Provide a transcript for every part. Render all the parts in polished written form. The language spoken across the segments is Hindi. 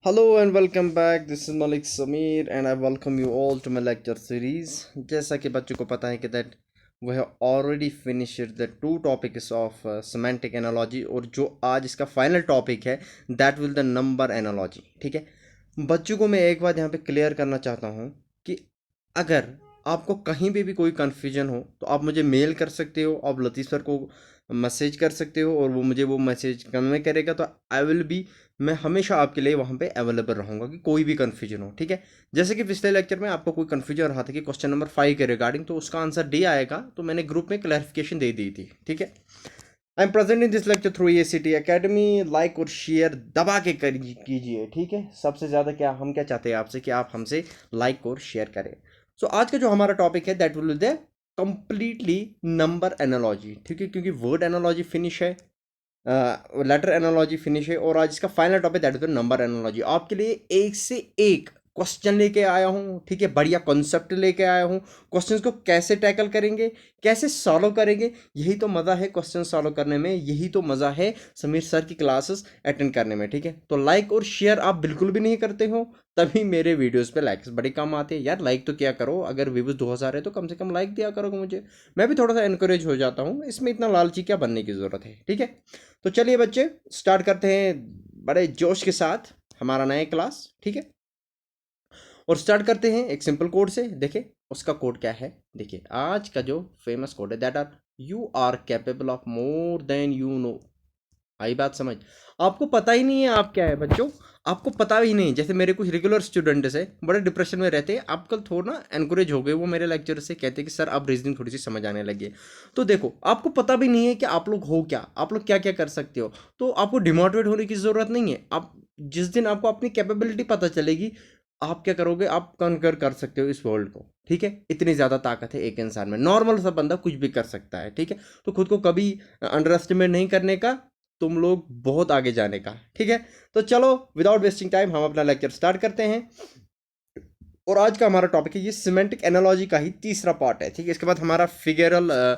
Hello and welcome back. This is Malik Samir and I welcome you all to my lecture series. जैसा कि बच्चों को पता है कि that we have already finished the two topics of semantic analogy और जो आज इसका फाइनल टॉपिक है that will the number analogy. ठीक है बच्चों को मैं एक बात यहाँ पे क्लियर करना चाहता हूँ कि अगर आपको कहीं पे भी कोई कन्फ्यूजन हो तो आप मुझे मेल कर सकते हो, आप लतीफ़ सर को मैसेज कर सकते हो और वो मुझे वो मैसेज कन्वे करेगा तो आई विल बी मैं हमेशा आपके लिए वहाँ पे अवेलेबल रहूँगा कि कोई भी कन्फ्यूजन हो। ठीक है, जैसे कि पिछले लेक्चर में आपको कोई कन्फ्यूजन रहा था कि क्वेश्चन नंबर 5 के रिगार्डिंग, तो उसका आंसर डी आएगा, तो मैंने ग्रुप में क्लैरिफिकेशन दे दी थी। ठीक है, I am present in this lecture through ACT academy. Like और शेयर दबा के कीजिए। ठीक है, सबसे ज़्यादा हम क्या चाहते हैं आपसे कि आप हमसे लाइक और शेयर करें। सो आज का जो हमारा टॉपिक है that will be the completely number analogy. ठीक है, क्योंकि वर्ड एनालॉजी फिनिश है, लेटर एनालॉजी फिनिश है और आज इसका final topic that is number analogy. आपके लिए एक से एक क्वेश्चन लेके आया हूँ। ठीक है, बढ़िया कॉन्सेप्ट लेके आया हूँ। क्वेश्चंस को कैसे टैकल करेंगे, कैसे सॉल्व करेंगे, यही तो मज़ा है क्वेश्चन सॉल्व करने में, यही तो मज़ा है समीर सर की क्लासेस अटेंड करने में। ठीक है, तो लाइक और शेयर आप बिल्कुल भी नहीं करते हो, तभी मेरे वीडियोस पे लाइक्स बड़े कम आते हैं। यार लाइक तो क्या करो, अगर व्यूज 2000 है तो कम से कम लाइक दिया करोगे मुझे, मैं भी थोड़ा सा इनकरेज हो जाता हूँ। इसमें इतना लालची क्या बनने की ज़रूरत है। ठीक है, तो चलिए बच्चे स्टार्ट करते हैं बड़े जोश के साथ हमारा नया क्लास। ठीक है, और स्टार्ट करते हैं एक सिंपल कोड से। देखिए उसका कोड क्या है। देखिए आज का जो फेमस कोड है that are you are capable of more than you know. आई बात समझ? आपको पता ही नहीं है आप क्या है बच्चों, आपको पता ही नहीं। जैसे मेरे कुछ रेगुलर स्टूडेंट्स है बड़े डिप्रेशन में रहते हैं, आप कल थोड़ा ना एनकरेज हो गए, वो मेरे लेक्चर से कहते हैं कि सर अब रीजनिंग थोड़ी सी समझ आने लगी है। तो देखो आपको पता भी नहीं है कि आप लोग हो क्या, आप लोग क्या क्या कर सकते हो, तो आपको डिमोटिवेट होने की ज़रूरत नहीं है। आप जिस दिन आपको अपनी कैपेबिलिटी पता चलेगी, आप क्या करोगे, आप कनकर कर सकते हो इस वर्ल्ड को। ठीक है, इतनी ज़्यादा ताकत है एक इंसान में, नॉर्मल सा बंदा कुछ भी कर सकता है। ठीक है, तो खुद को कभी अंडर एस्टिमेट नहीं करने का, तुम लोग बहुत आगे जाने का। ठीक है, तो चलो विदाउट वेस्टिंग टाइम हम अपना लेक्चर स्टार्ट करते हैं। और आज का हमारा टॉपिक है ये सिमेंटिक एनालॉजी का ही तीसरा पार्ट है। ठीक है, इसके बाद हमारा फिगरल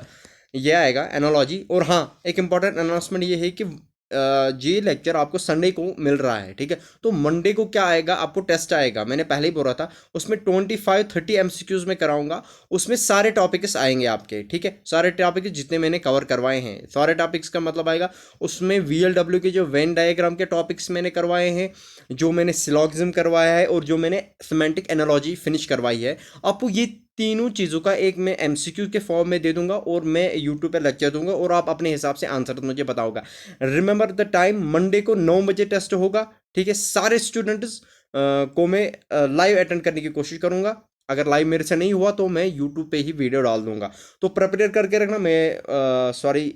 ये आएगा एनालॉजी। और हाँ, एक इंपॉर्टेंट अनाउंसमेंट ये है कि ये लेक्चर आपको संडे को मिल रहा है। ठीक है, तो मंडे को क्या आएगा, आपको टेस्ट आएगा, मैंने पहले ही बोला था। उसमें 25-30 MCQs में कराऊंगा, उसमें सारे टॉपिक्स आएंगे आपके। ठीक है, सारे टॉपिक्स जितने मैंने कवर करवाए हैं, सारे टॉपिक्स का मतलब आएगा उसमें VLW के जो वेन डायग्राम के टॉपिक्स मैंने करवाए हैं, जो मैंने सिलॉगिज्म करवाया है और जो मैंने सिमेंटिक एनालॉजी फिनिश करवाई है। आपको ये तीनों चीज़ों का एक मैं MCQ के फॉर्म में दे दूंगा और मैं यूट्यूब पे लेक्चर दूंगा और आप अपने हिसाब से आंसर मुझे बताओगा। रिमेंबर द टाइम, मंडे को 9 बजे टेस्ट होगा। ठीक है, सारे स्टूडेंट्स को मैं लाइव अटेंड करने की कोशिश करूंगा। अगर लाइव मेरे से नहीं हुआ तो मैं यूट्यूब पे ही वीडियो डाल दूंगा, तो प्रिपेयर करके रखना। मैं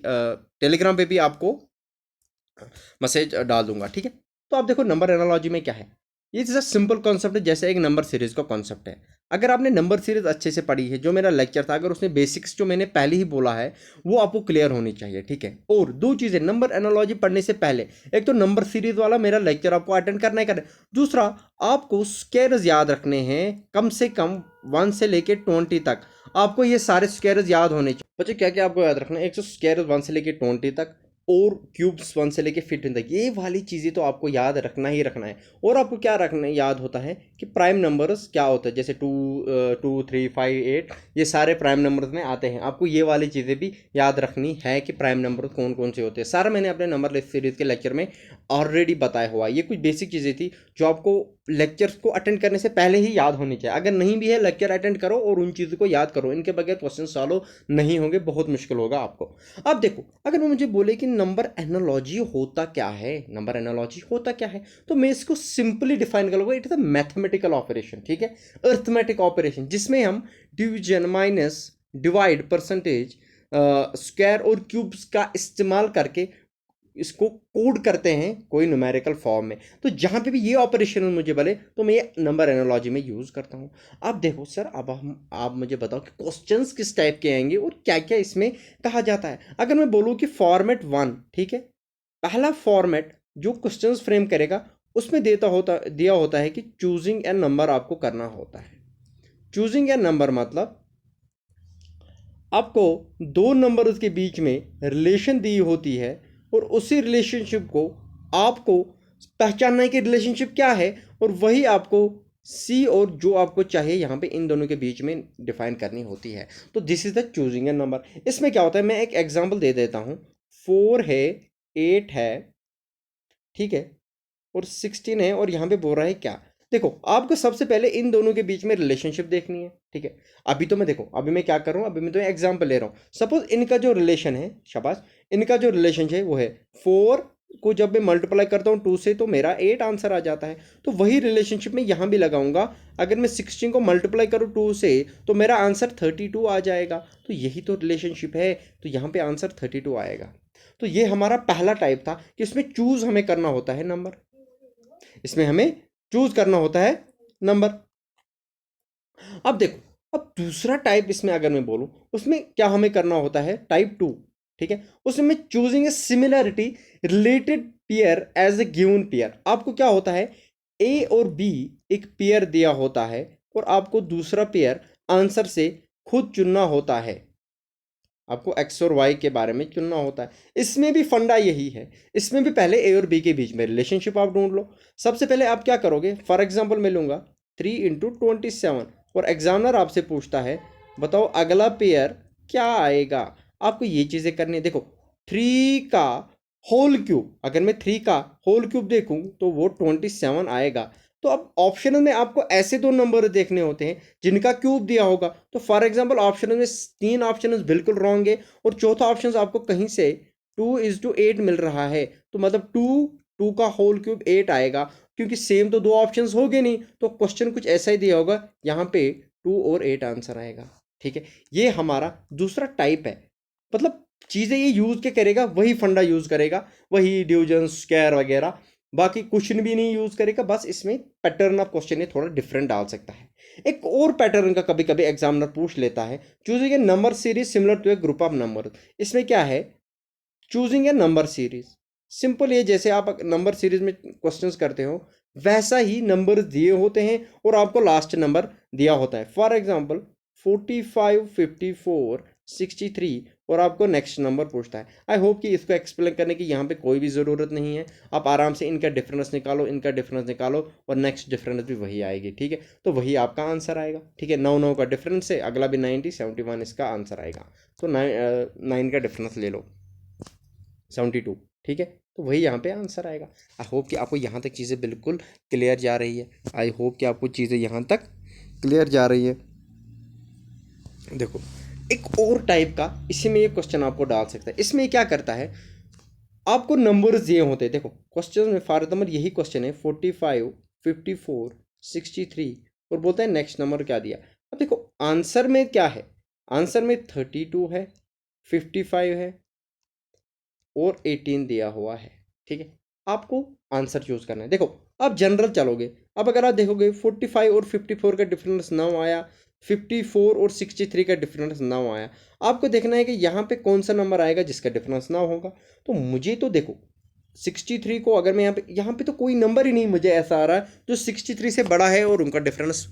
टेलीग्राम पे भी आपको मैसेज डाल दूंगा। ठीक है, तो आप देखो नंबर एनालॉजी में क्या है, ये जैसा सिंपल कॉन्सेप्ट है जैसे एक नंबर सीरीज का कॉन्सेप्ट है। अगर आपने नंबर सीरीज अच्छे से पढ़ी है, जो मेरा लेक्चर था, अगर उसने बेसिक्स जो मैंने पहले ही बोला है वो आपको क्लियर होनी चाहिए। ठीक है, और दो चीज़ें नंबर एनालॉजी पढ़ने से पहले, एक तो नंबर सीरीज वाला मेरा लेक्चर आपको अटेंड करना ही करना है। दूसरा, आपको स्क्वायर्स याद रखने हैं, कम से कम 1 से लेके 20 तक आपको ये सारे स्क्वायर्स याद होने चाहिए। बच्चे क्या क्या आपको याद रखना है, एक तो स्क्वायर्स 1 से लेके 20 तक और क्यूब्स 1 से लेके 15 तक, ये वाली चीज़ें तो आपको याद रखना ही रखना है। और आपको क्या रखना याद होता है कि प्राइम नंबर्स क्या होता है, जैसे 2, 3, 5, 8, ये सारे प्राइम नंबर्स में आते हैं। आपको ये वाली चीज़ें भी याद रखनी है कि प्राइम नंबर कौन कौन से होते हैं। सारा मैंने अपने नंबर सीरीज के लेक्चर में ऑलरेडी बताया हुआ है। ये कुछ बेसिक चीज़ें थी जो आपको लेक्चर्स को अटेंड करने से पहले ही याद होनी चाहिए। अगर नहीं भी है, लेक्चर अटेंड करो और उन चीज़ों को याद करो, इनके बगैर क्वेश्चन सॉल्व नहीं होंगे, बहुत मुश्किल होगा आपको। अब देखो, अगर वो मुझे बोले कि नंबर एनालॉजी होता क्या है, नंबर एनालॉजी होता क्या है, तो मैं इसको सिंपली डिफाइन करूंगा, it is a mathematical operation. ठीक है, अर्थमेटिक ऑपरेशन, जिसमें हम division, minus, divide, percentage, square और क्यूब्स का इस्तेमाल करके इसको कोड करते हैं कोई न्यूमेरिकल फॉर्म में। तो जहां पे भी ये ऑपरेशन मुझे बोले तो मैं ये नंबर एनालॉजी में यूज करता हूं। अब देखो सर, अब हम आप मुझे बताओ कि क्वेश्चंस किस टाइप के आएंगे और क्या क्या इसमें कहा जाता है। अगर मैं बोलूं कि फॉर्मेट 1, ठीक है, पहला फॉर्मेट जो क्वेश्चंस फ्रेम करेगा उसमें दिया होता है कि चूजिंग एन नंबर आपको करना होता है। चूजिंग एन नंबर मतलब आपको दो नंबर्स के बीच में रिलेशन दी होती है और उसी रिलेशनशिप को आपको पहचानना है कि रिलेशनशिप क्या है, और वही आपको सी और जो आपको चाहिए यहाँ पे इन दोनों के बीच में डिफाइन करनी होती है। तो this is the choosing a number. इसमें क्या होता है, मैं एक एग्जांपल दे देता हूँ। 4 है, 8 है, ठीक है, और 16 है, और यहाँ पे बोल रहा है क्या। देखो आपको सबसे पहले इन दोनों के बीच में रिलेशनशिप देखनी है, ठीक है। अभी तो मैं देखो, अभी मैं क्या कर रहा हूँ, अभी मैं तो एग्जांपल ले रहा हूँ। सपोज इनका जो रिलेशन है, शाबाश, इनका जो रिलेशन है वो है 4 को जब मैं मल्टीप्लाई करता हूँ 2 से तो मेरा 8 आंसर आ जाता है। तो वही रिलेशनशिप मैं यहाँ भी लगाऊंगा। अगर मैं 16 को मल्टीप्लाई करूँ 2 से तो मेरा आंसर 32 आ जाएगा। तो यही तो रिलेशनशिप है, तो यहाँ पे आंसर 32 आएगा। तो ये हमारा पहला टाइप था कि इसमें चूज हमें करना होता है नंबर, इसमें हमें चूज करना होता है नंबर। अब देखो, अब दूसरा टाइप इसमें अगर मैं बोलूं, उसमें क्या हमें करना होता है, टाइप 2, ठीक है। उसमें choosing a similarity related pair as a given pair. आपको क्या होता है, ए और बी एक पेयर दिया होता है और आपको दूसरा पेयर आंसर से खुद चुनना होता है। आपको एक्स और वाई के बारे में चुनना होता है। इसमें भी फंडा यही है, इसमें भी पहले ए और बी के बीच में रिलेशनशिप आप ढूंढ लो। सबसे पहले आप क्या करोगे, फॉर एग्जाम्पल मैं लूंगा 3 × 27, और एग्जामिनर आपसे पूछता है बताओ अगला पेयर क्या आएगा। आपको ये चीज़ें करनी है। देखो 3 का होल क्यूब, अगर मैं 3 का होल क्यूब देखूं तो वो 27 आएगा। तो अब ऑप्शन में आपको ऐसे दो नंबर देखने होते हैं जिनका क्यूब दिया होगा। तो फॉर एग्जांपल ऑप्शन में 3 ऑप्शन बिल्कुल रॉन्ग है, और चौथा ऑप्शन आपको कहीं से 2:8 मिल रहा है। तो मतलब 2 का होल क्यूब 8 आएगा, क्योंकि सेम तो दो ऑप्शन हो गए नहीं। तो क्वेश्चन कुछ ऐसा ही दिया होगा, यहाँ पे 2 और 8 आंसर आएगा, ठीक है। ये हमारा दूसरा टाइप है। मतलब चीज़ें ये यूज के करेगा, वही फंडा यूज करेगा, वही डिवीजन स्क्वायर वगैरह, बाकी कुछ भी नहीं यूज करेगा। बस इसमें पैटर्न ऑफ क्वेश्चन ये थोड़ा डिफरेंट डाल सकता है। एक और पैटर्न का कभी कभी एग्जामिनर पूछ लेता है, choosing a number series similar to a group of number. इसमें क्या है, choosing a number series, simple ये जैसे आप नंबर सीरीज में क्वेश्चंस करते हो वैसा ही नंबर दिए होते हैं और आपको लास्ट नंबर दिया होता है। फॉर एग्जांपल 45, 54, 63, और आपको नेक्स्ट नंबर पूछता है। आई होप कि इसको एक्सप्लेन करने की यहाँ पे कोई भी ज़रूरत नहीं है। आप आराम से इनका डिफरेंस निकालो, इनका डिफरेंस निकालो, और नेक्स्ट डिफरेंस भी वही आएगी, ठीक है। तो वही आपका आंसर आएगा, ठीक है। 9 का डिफरेंस है, अगला भी 90, 71 इसका आंसर आएगा। तो 9 का डिफरेंस ले लो, 72, ठीक है। तो वही यहाँ पे आंसर आएगा। आई होप कि आपको यहाँ तक चीज़ें बिल्कुल क्लियर जा रही है। आई होप कि आपको चीज़ें यहाँ तक क्लियर जा रही है। देखो एक और टाइप का इसी में ये क्वेश्चन आपको डाल सकता है। इसमें क्या करता है, आपको नंबर्स दिए होते हैं। देखो क्वेश्चन में फॉर एग्जाम्पल यही क्वेश्चन है 45, 54, 63, और बोलता है नेक्स्ट नंबर क्या दिया। अब देखो आंसर में क्या है, आंसर में 32 है, 55 है, और 18 दिया हुआ है, ठीक है। आपको आंसर चूज करना है। देखो आप जनरल चलोगे, अब अगर आप देखोगे 45 और 54 का डिफरेंस 9 आया, 54 और 63 का डिफरेंस 9 आया, आपको देखना है कि यहाँ पे कौन सा नंबर आएगा जिसका डिफरेंस 9 होगा। तो मुझे तो देखो 63 को अगर मैं यहाँ पे तो कोई नंबर ही नहीं मुझे ऐसा आ रहा है जो 63 से बड़ा है और उनका डिफरेंस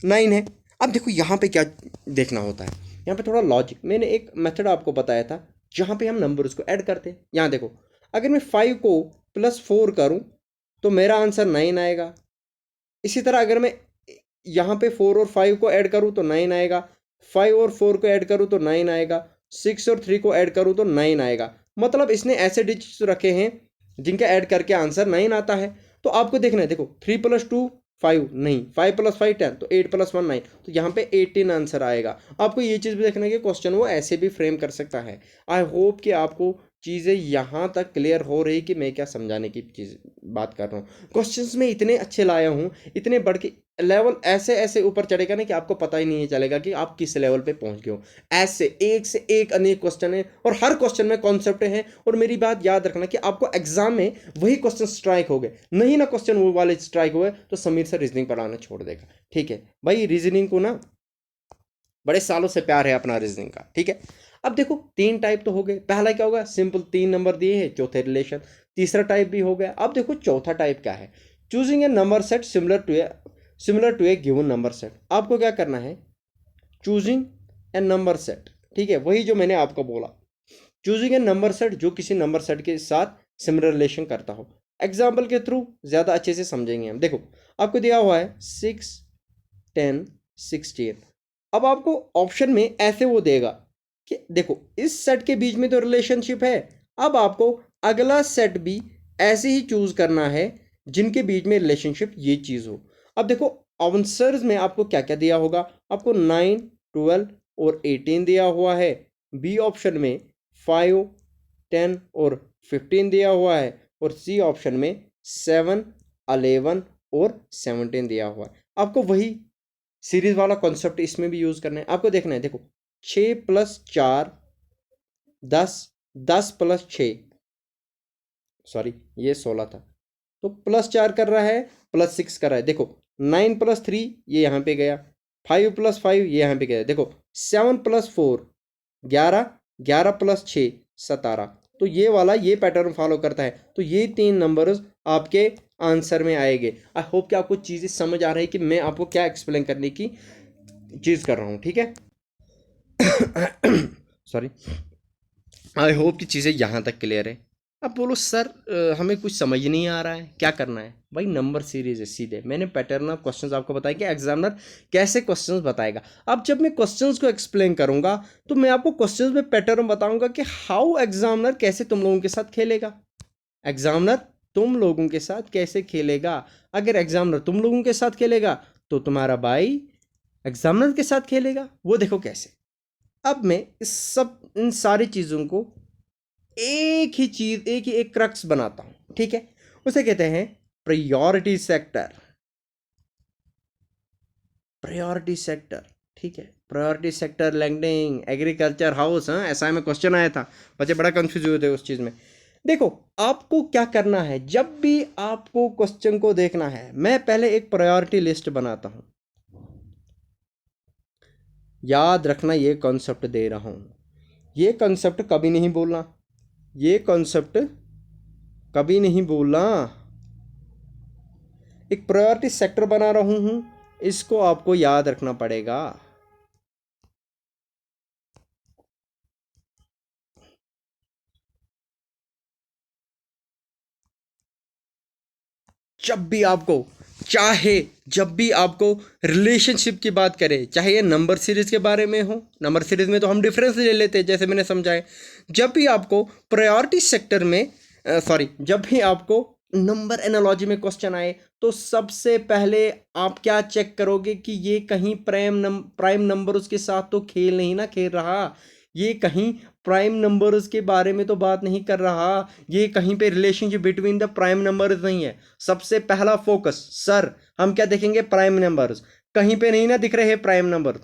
9 है। अब देखो यहाँ पे क्या देखना होता है, यहाँ पे थोड़ा लॉजिक, मैंने एक मेथड आपको बताया था जहाँ पे हम नंबर्स को ऐड करते हैं। यहाँ देखो अगर मैं 5 को +4 करूँ तो मेरा आंसर 9 आएगा। इसी तरह अगर मैं यहाँ पे 4 और 5 को ऐड करूँ तो 9 आएगा, 5 और 4 को ऐड करूँ तो 9 आएगा, 6 और 3 को ऐड करूँ तो 9 आएगा। मतलब इसने ऐसे डिजिट्स रखे हैं जिनके ऐड करके आंसर 9 आता है। तो आपको देखना है, देखो 3 + 2 5 नहीं, 5 + 5 10, तो 8 + 1 9, तो यहाँ पे 18 आंसर आएगा। आपको ये चीज़ भी देखना है कि क्वेश्चन वो ऐसे भी फ्रेम कर सकता है। आई होप कि आपको चीज़ें यहाँ तक क्लियर हो रही कि मैं क्या समझाने की चीज़ बात कर रहा हूँ। क्वेश्चंस में इतने अच्छे लाया हूँ, इतने बढ़ के लेवल ऐसे ऐसे ऊपर चढ़ेगा ना कि आपको पता ही नहीं चलेगा कि आप किस लेवल पे पहुंच गए हो। ऐसे एक से एक अनेक क्वेश्चन है और हर क्वेश्चन में कॉन्सेप्ट है। और मेरी बात याद रखना कि आपको एग्जाम में वही क्वेश्चन स्ट्राइक हो गए, नहीं ना क्वेश्चन वो वाले स्ट्राइक हुए तो समीर सर रीजनिंग पढ़ाना छोड़ देगा, ठीक है भाई। रीजनिंग को ना बड़े सालों से प्यार है अपना रीजनिंग का, ठीक है। अब देखो 3 टाइप तो हो गए, पहला क्या होगा, सिंपल 3 नंबर दिए हैं, चौथे रिलेशन। तीसरा टाइप भी हो गया। अब देखो चौथा टाइप क्या है, choosing a number set similar to a given number set. आपको क्या करना है, चूजिंग ए नंबर सेट, ठीक है, वही जो मैंने आपको बोला, चूजिंग ए नंबर सेट जो किसी नंबर सेट के साथ सिमिलर रिलेशन करता हो। एग्जाम्पल के थ्रू ज़्यादा अच्छे से समझेंगे हम। देखो आपको दिया हुआ है 6, 10, 16। अब आपको ऑप्शन में ऐसे वो देगा कि देखो इस सेट के बीच में तो रिलेशनशिप है, अब आपको अगला सेट भी ऐसे ही चूज करना है जिनके बीच में रिलेशनशिप ये चीज़ हो। अब देखो आंसर्स में आपको क्या क्या दिया होगा, आपको 9, 12 और 18 दिया हुआ है। बी ऑप्शन में 5, 10 और 15 दिया हुआ है, और सी ऑप्शन में 7, 11 और 17 दिया हुआ है। आपको वही सीरीज वाला कॉन्सेप्ट इसमें भी यूज करना है। आपको देखना है, देखो 6+4 10, 10+6, सॉरी ये 16 था, तो +4 कर रहा है, +6 कर रहा है। देखो 9+3 ये यहाँ पे गया, 5+5 ये यहाँ पे गया। देखो 7+4 11, 11+6 17, तो ये वाला ये पैटर्न फॉलो करता है। तो ये 3 नंबर्स आपके आंसर में आएंगे। आई होप कि आपको चीज़ें समझ आ रही है कि मैं आपको क्या एक्सप्लेन करने की चीज़ कर रहा हूँ, ठीक है। सॉरी, आई होप कि चीज़ें यहाँ तक क्लियर है। अब बोलो सर हमें कुछ समझ नहीं आ रहा है, क्या करना है भाई। नंबर सीरीज है सीधे, मैंने पैटर्न ऑफ क्वेश्चंस आपको बताया कि एग्जामिनर कैसे क्वेश्चंस बताएगा। अब जब मैं क्वेश्चंस को एक्सप्लेन करूंगा तो मैं आपको क्वेश्चंस में पैटर्न बताऊंगा कि हाउ एग्जामिनर कैसे तुम लोगों के साथ खेलेगा। एग्जामिनर तुम लोगों के साथ कैसे खेलेगा। अगर एग्जामिनर तुम लोगों के साथ खेलेगा तो तुम्हारा भाई एग्जामिनर के साथ खेलेगा, वो देखो कैसे। अब मैं इस सब इन सारी चीज़ों को एक ही चीज़, एक ही एक क्रक्स बनाता हूँ, ठीक है। उसे कहते हैं प्रायोरिटी सेक्टर। प्रायोरिटी सेक्टर, ठीक है। Priority sector lending agriculture house, हाँ ऐसा में क्वेश्चन आया था, बच्चे बड़ा कंफ्यूज हुए थे उस चीज़ में। देखो आपको क्या करना है, जब भी आपको क्वेश्चन को देखना है, मैं पहले एक प्रायोरिटी लिस्ट बनाता हूँ। याद रखना ये कॉन्सेप्ट दे रहा हूँ, ये कॉन्सेप्ट कभी नहीं बोलना, ये कॉन्सेप्ट कभी नहीं बोलना। एक प्रायोरिटी सेक्टर बना रहा हूँ, इसको आपको याद रखना पड़ेगा। जब भी आपको चाहे, जब भी आपको रिलेशनशिप की बात करें, चाहे ये नंबर सीरीज के बारे में हो, नंबर सीरीज में तो हम डिफरेंस ले लेते हैं जैसे मैंने समझाया। जब भी आपको प्रायोरिटी सेक्टर में सॉरी जब भी आपको नंबर एनालॉजी में क्वेश्चन आए, तो सबसे पहले आप क्या चेक करोगे कि ये कहीं प्राइम नंबर उसके साथ तो खेल नहीं ना खेल रहा, ये कहीं प्राइम नंबर्स के बारे में तो बात नहीं कर रहा, ये कहीं पे relationship between the prime numbers नहीं है। सबसे पहला फोकस सर हम क्या देखेंगे, प्राइम नंबर्स। कहीं पे नहीं ना दिख रहे हैं प्राइम नंबर।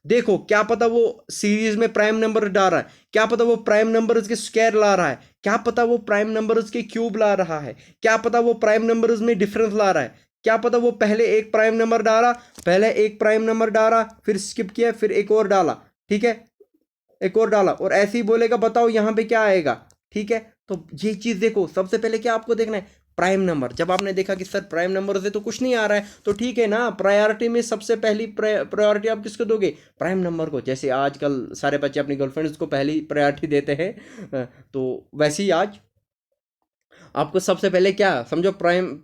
देखो क्या पता वो सीरीज में प्राइम नंबर डाल रहा है, क्या पता वो प्राइम नंबर्स के स्क्वायर ला रहा है, क्या पता वो प्राइम नंबर्स के क्यूब ला रहा है, क्या पता वो प्राइम नंबर्स में डिफरेंस ला रहा है, क्या पता वो पहले एक प्राइम नंबर डाला, पहले एक प्राइम नंबर डाला, फिर स्किप किया, फिर एक और डाला, ठीक है, एक और डाला, और ऐसे ही बोलेगा बताओ यहाँ पे क्या आएगा, ठीक है। तो ये चीज़ देखो, सबसे पहले क्या आपको देखना है, प्राइम नंबर। जब आपने देखा कि सर प्राइम नंबर से तो कुछ नहीं आ रहा है, तो ठीक है ना, प्रायोरिटी में सबसे पहली प्रायोरिटी आप किसको दोगे, प्राइम नंबर को। जैसे आजकल सारे बच्चे अपनी गर्लफ्रेंड्स को पहली प्रायोरिटी देते हैं, तो वैसे ही आज आपको सबसे पहले क्या समझो,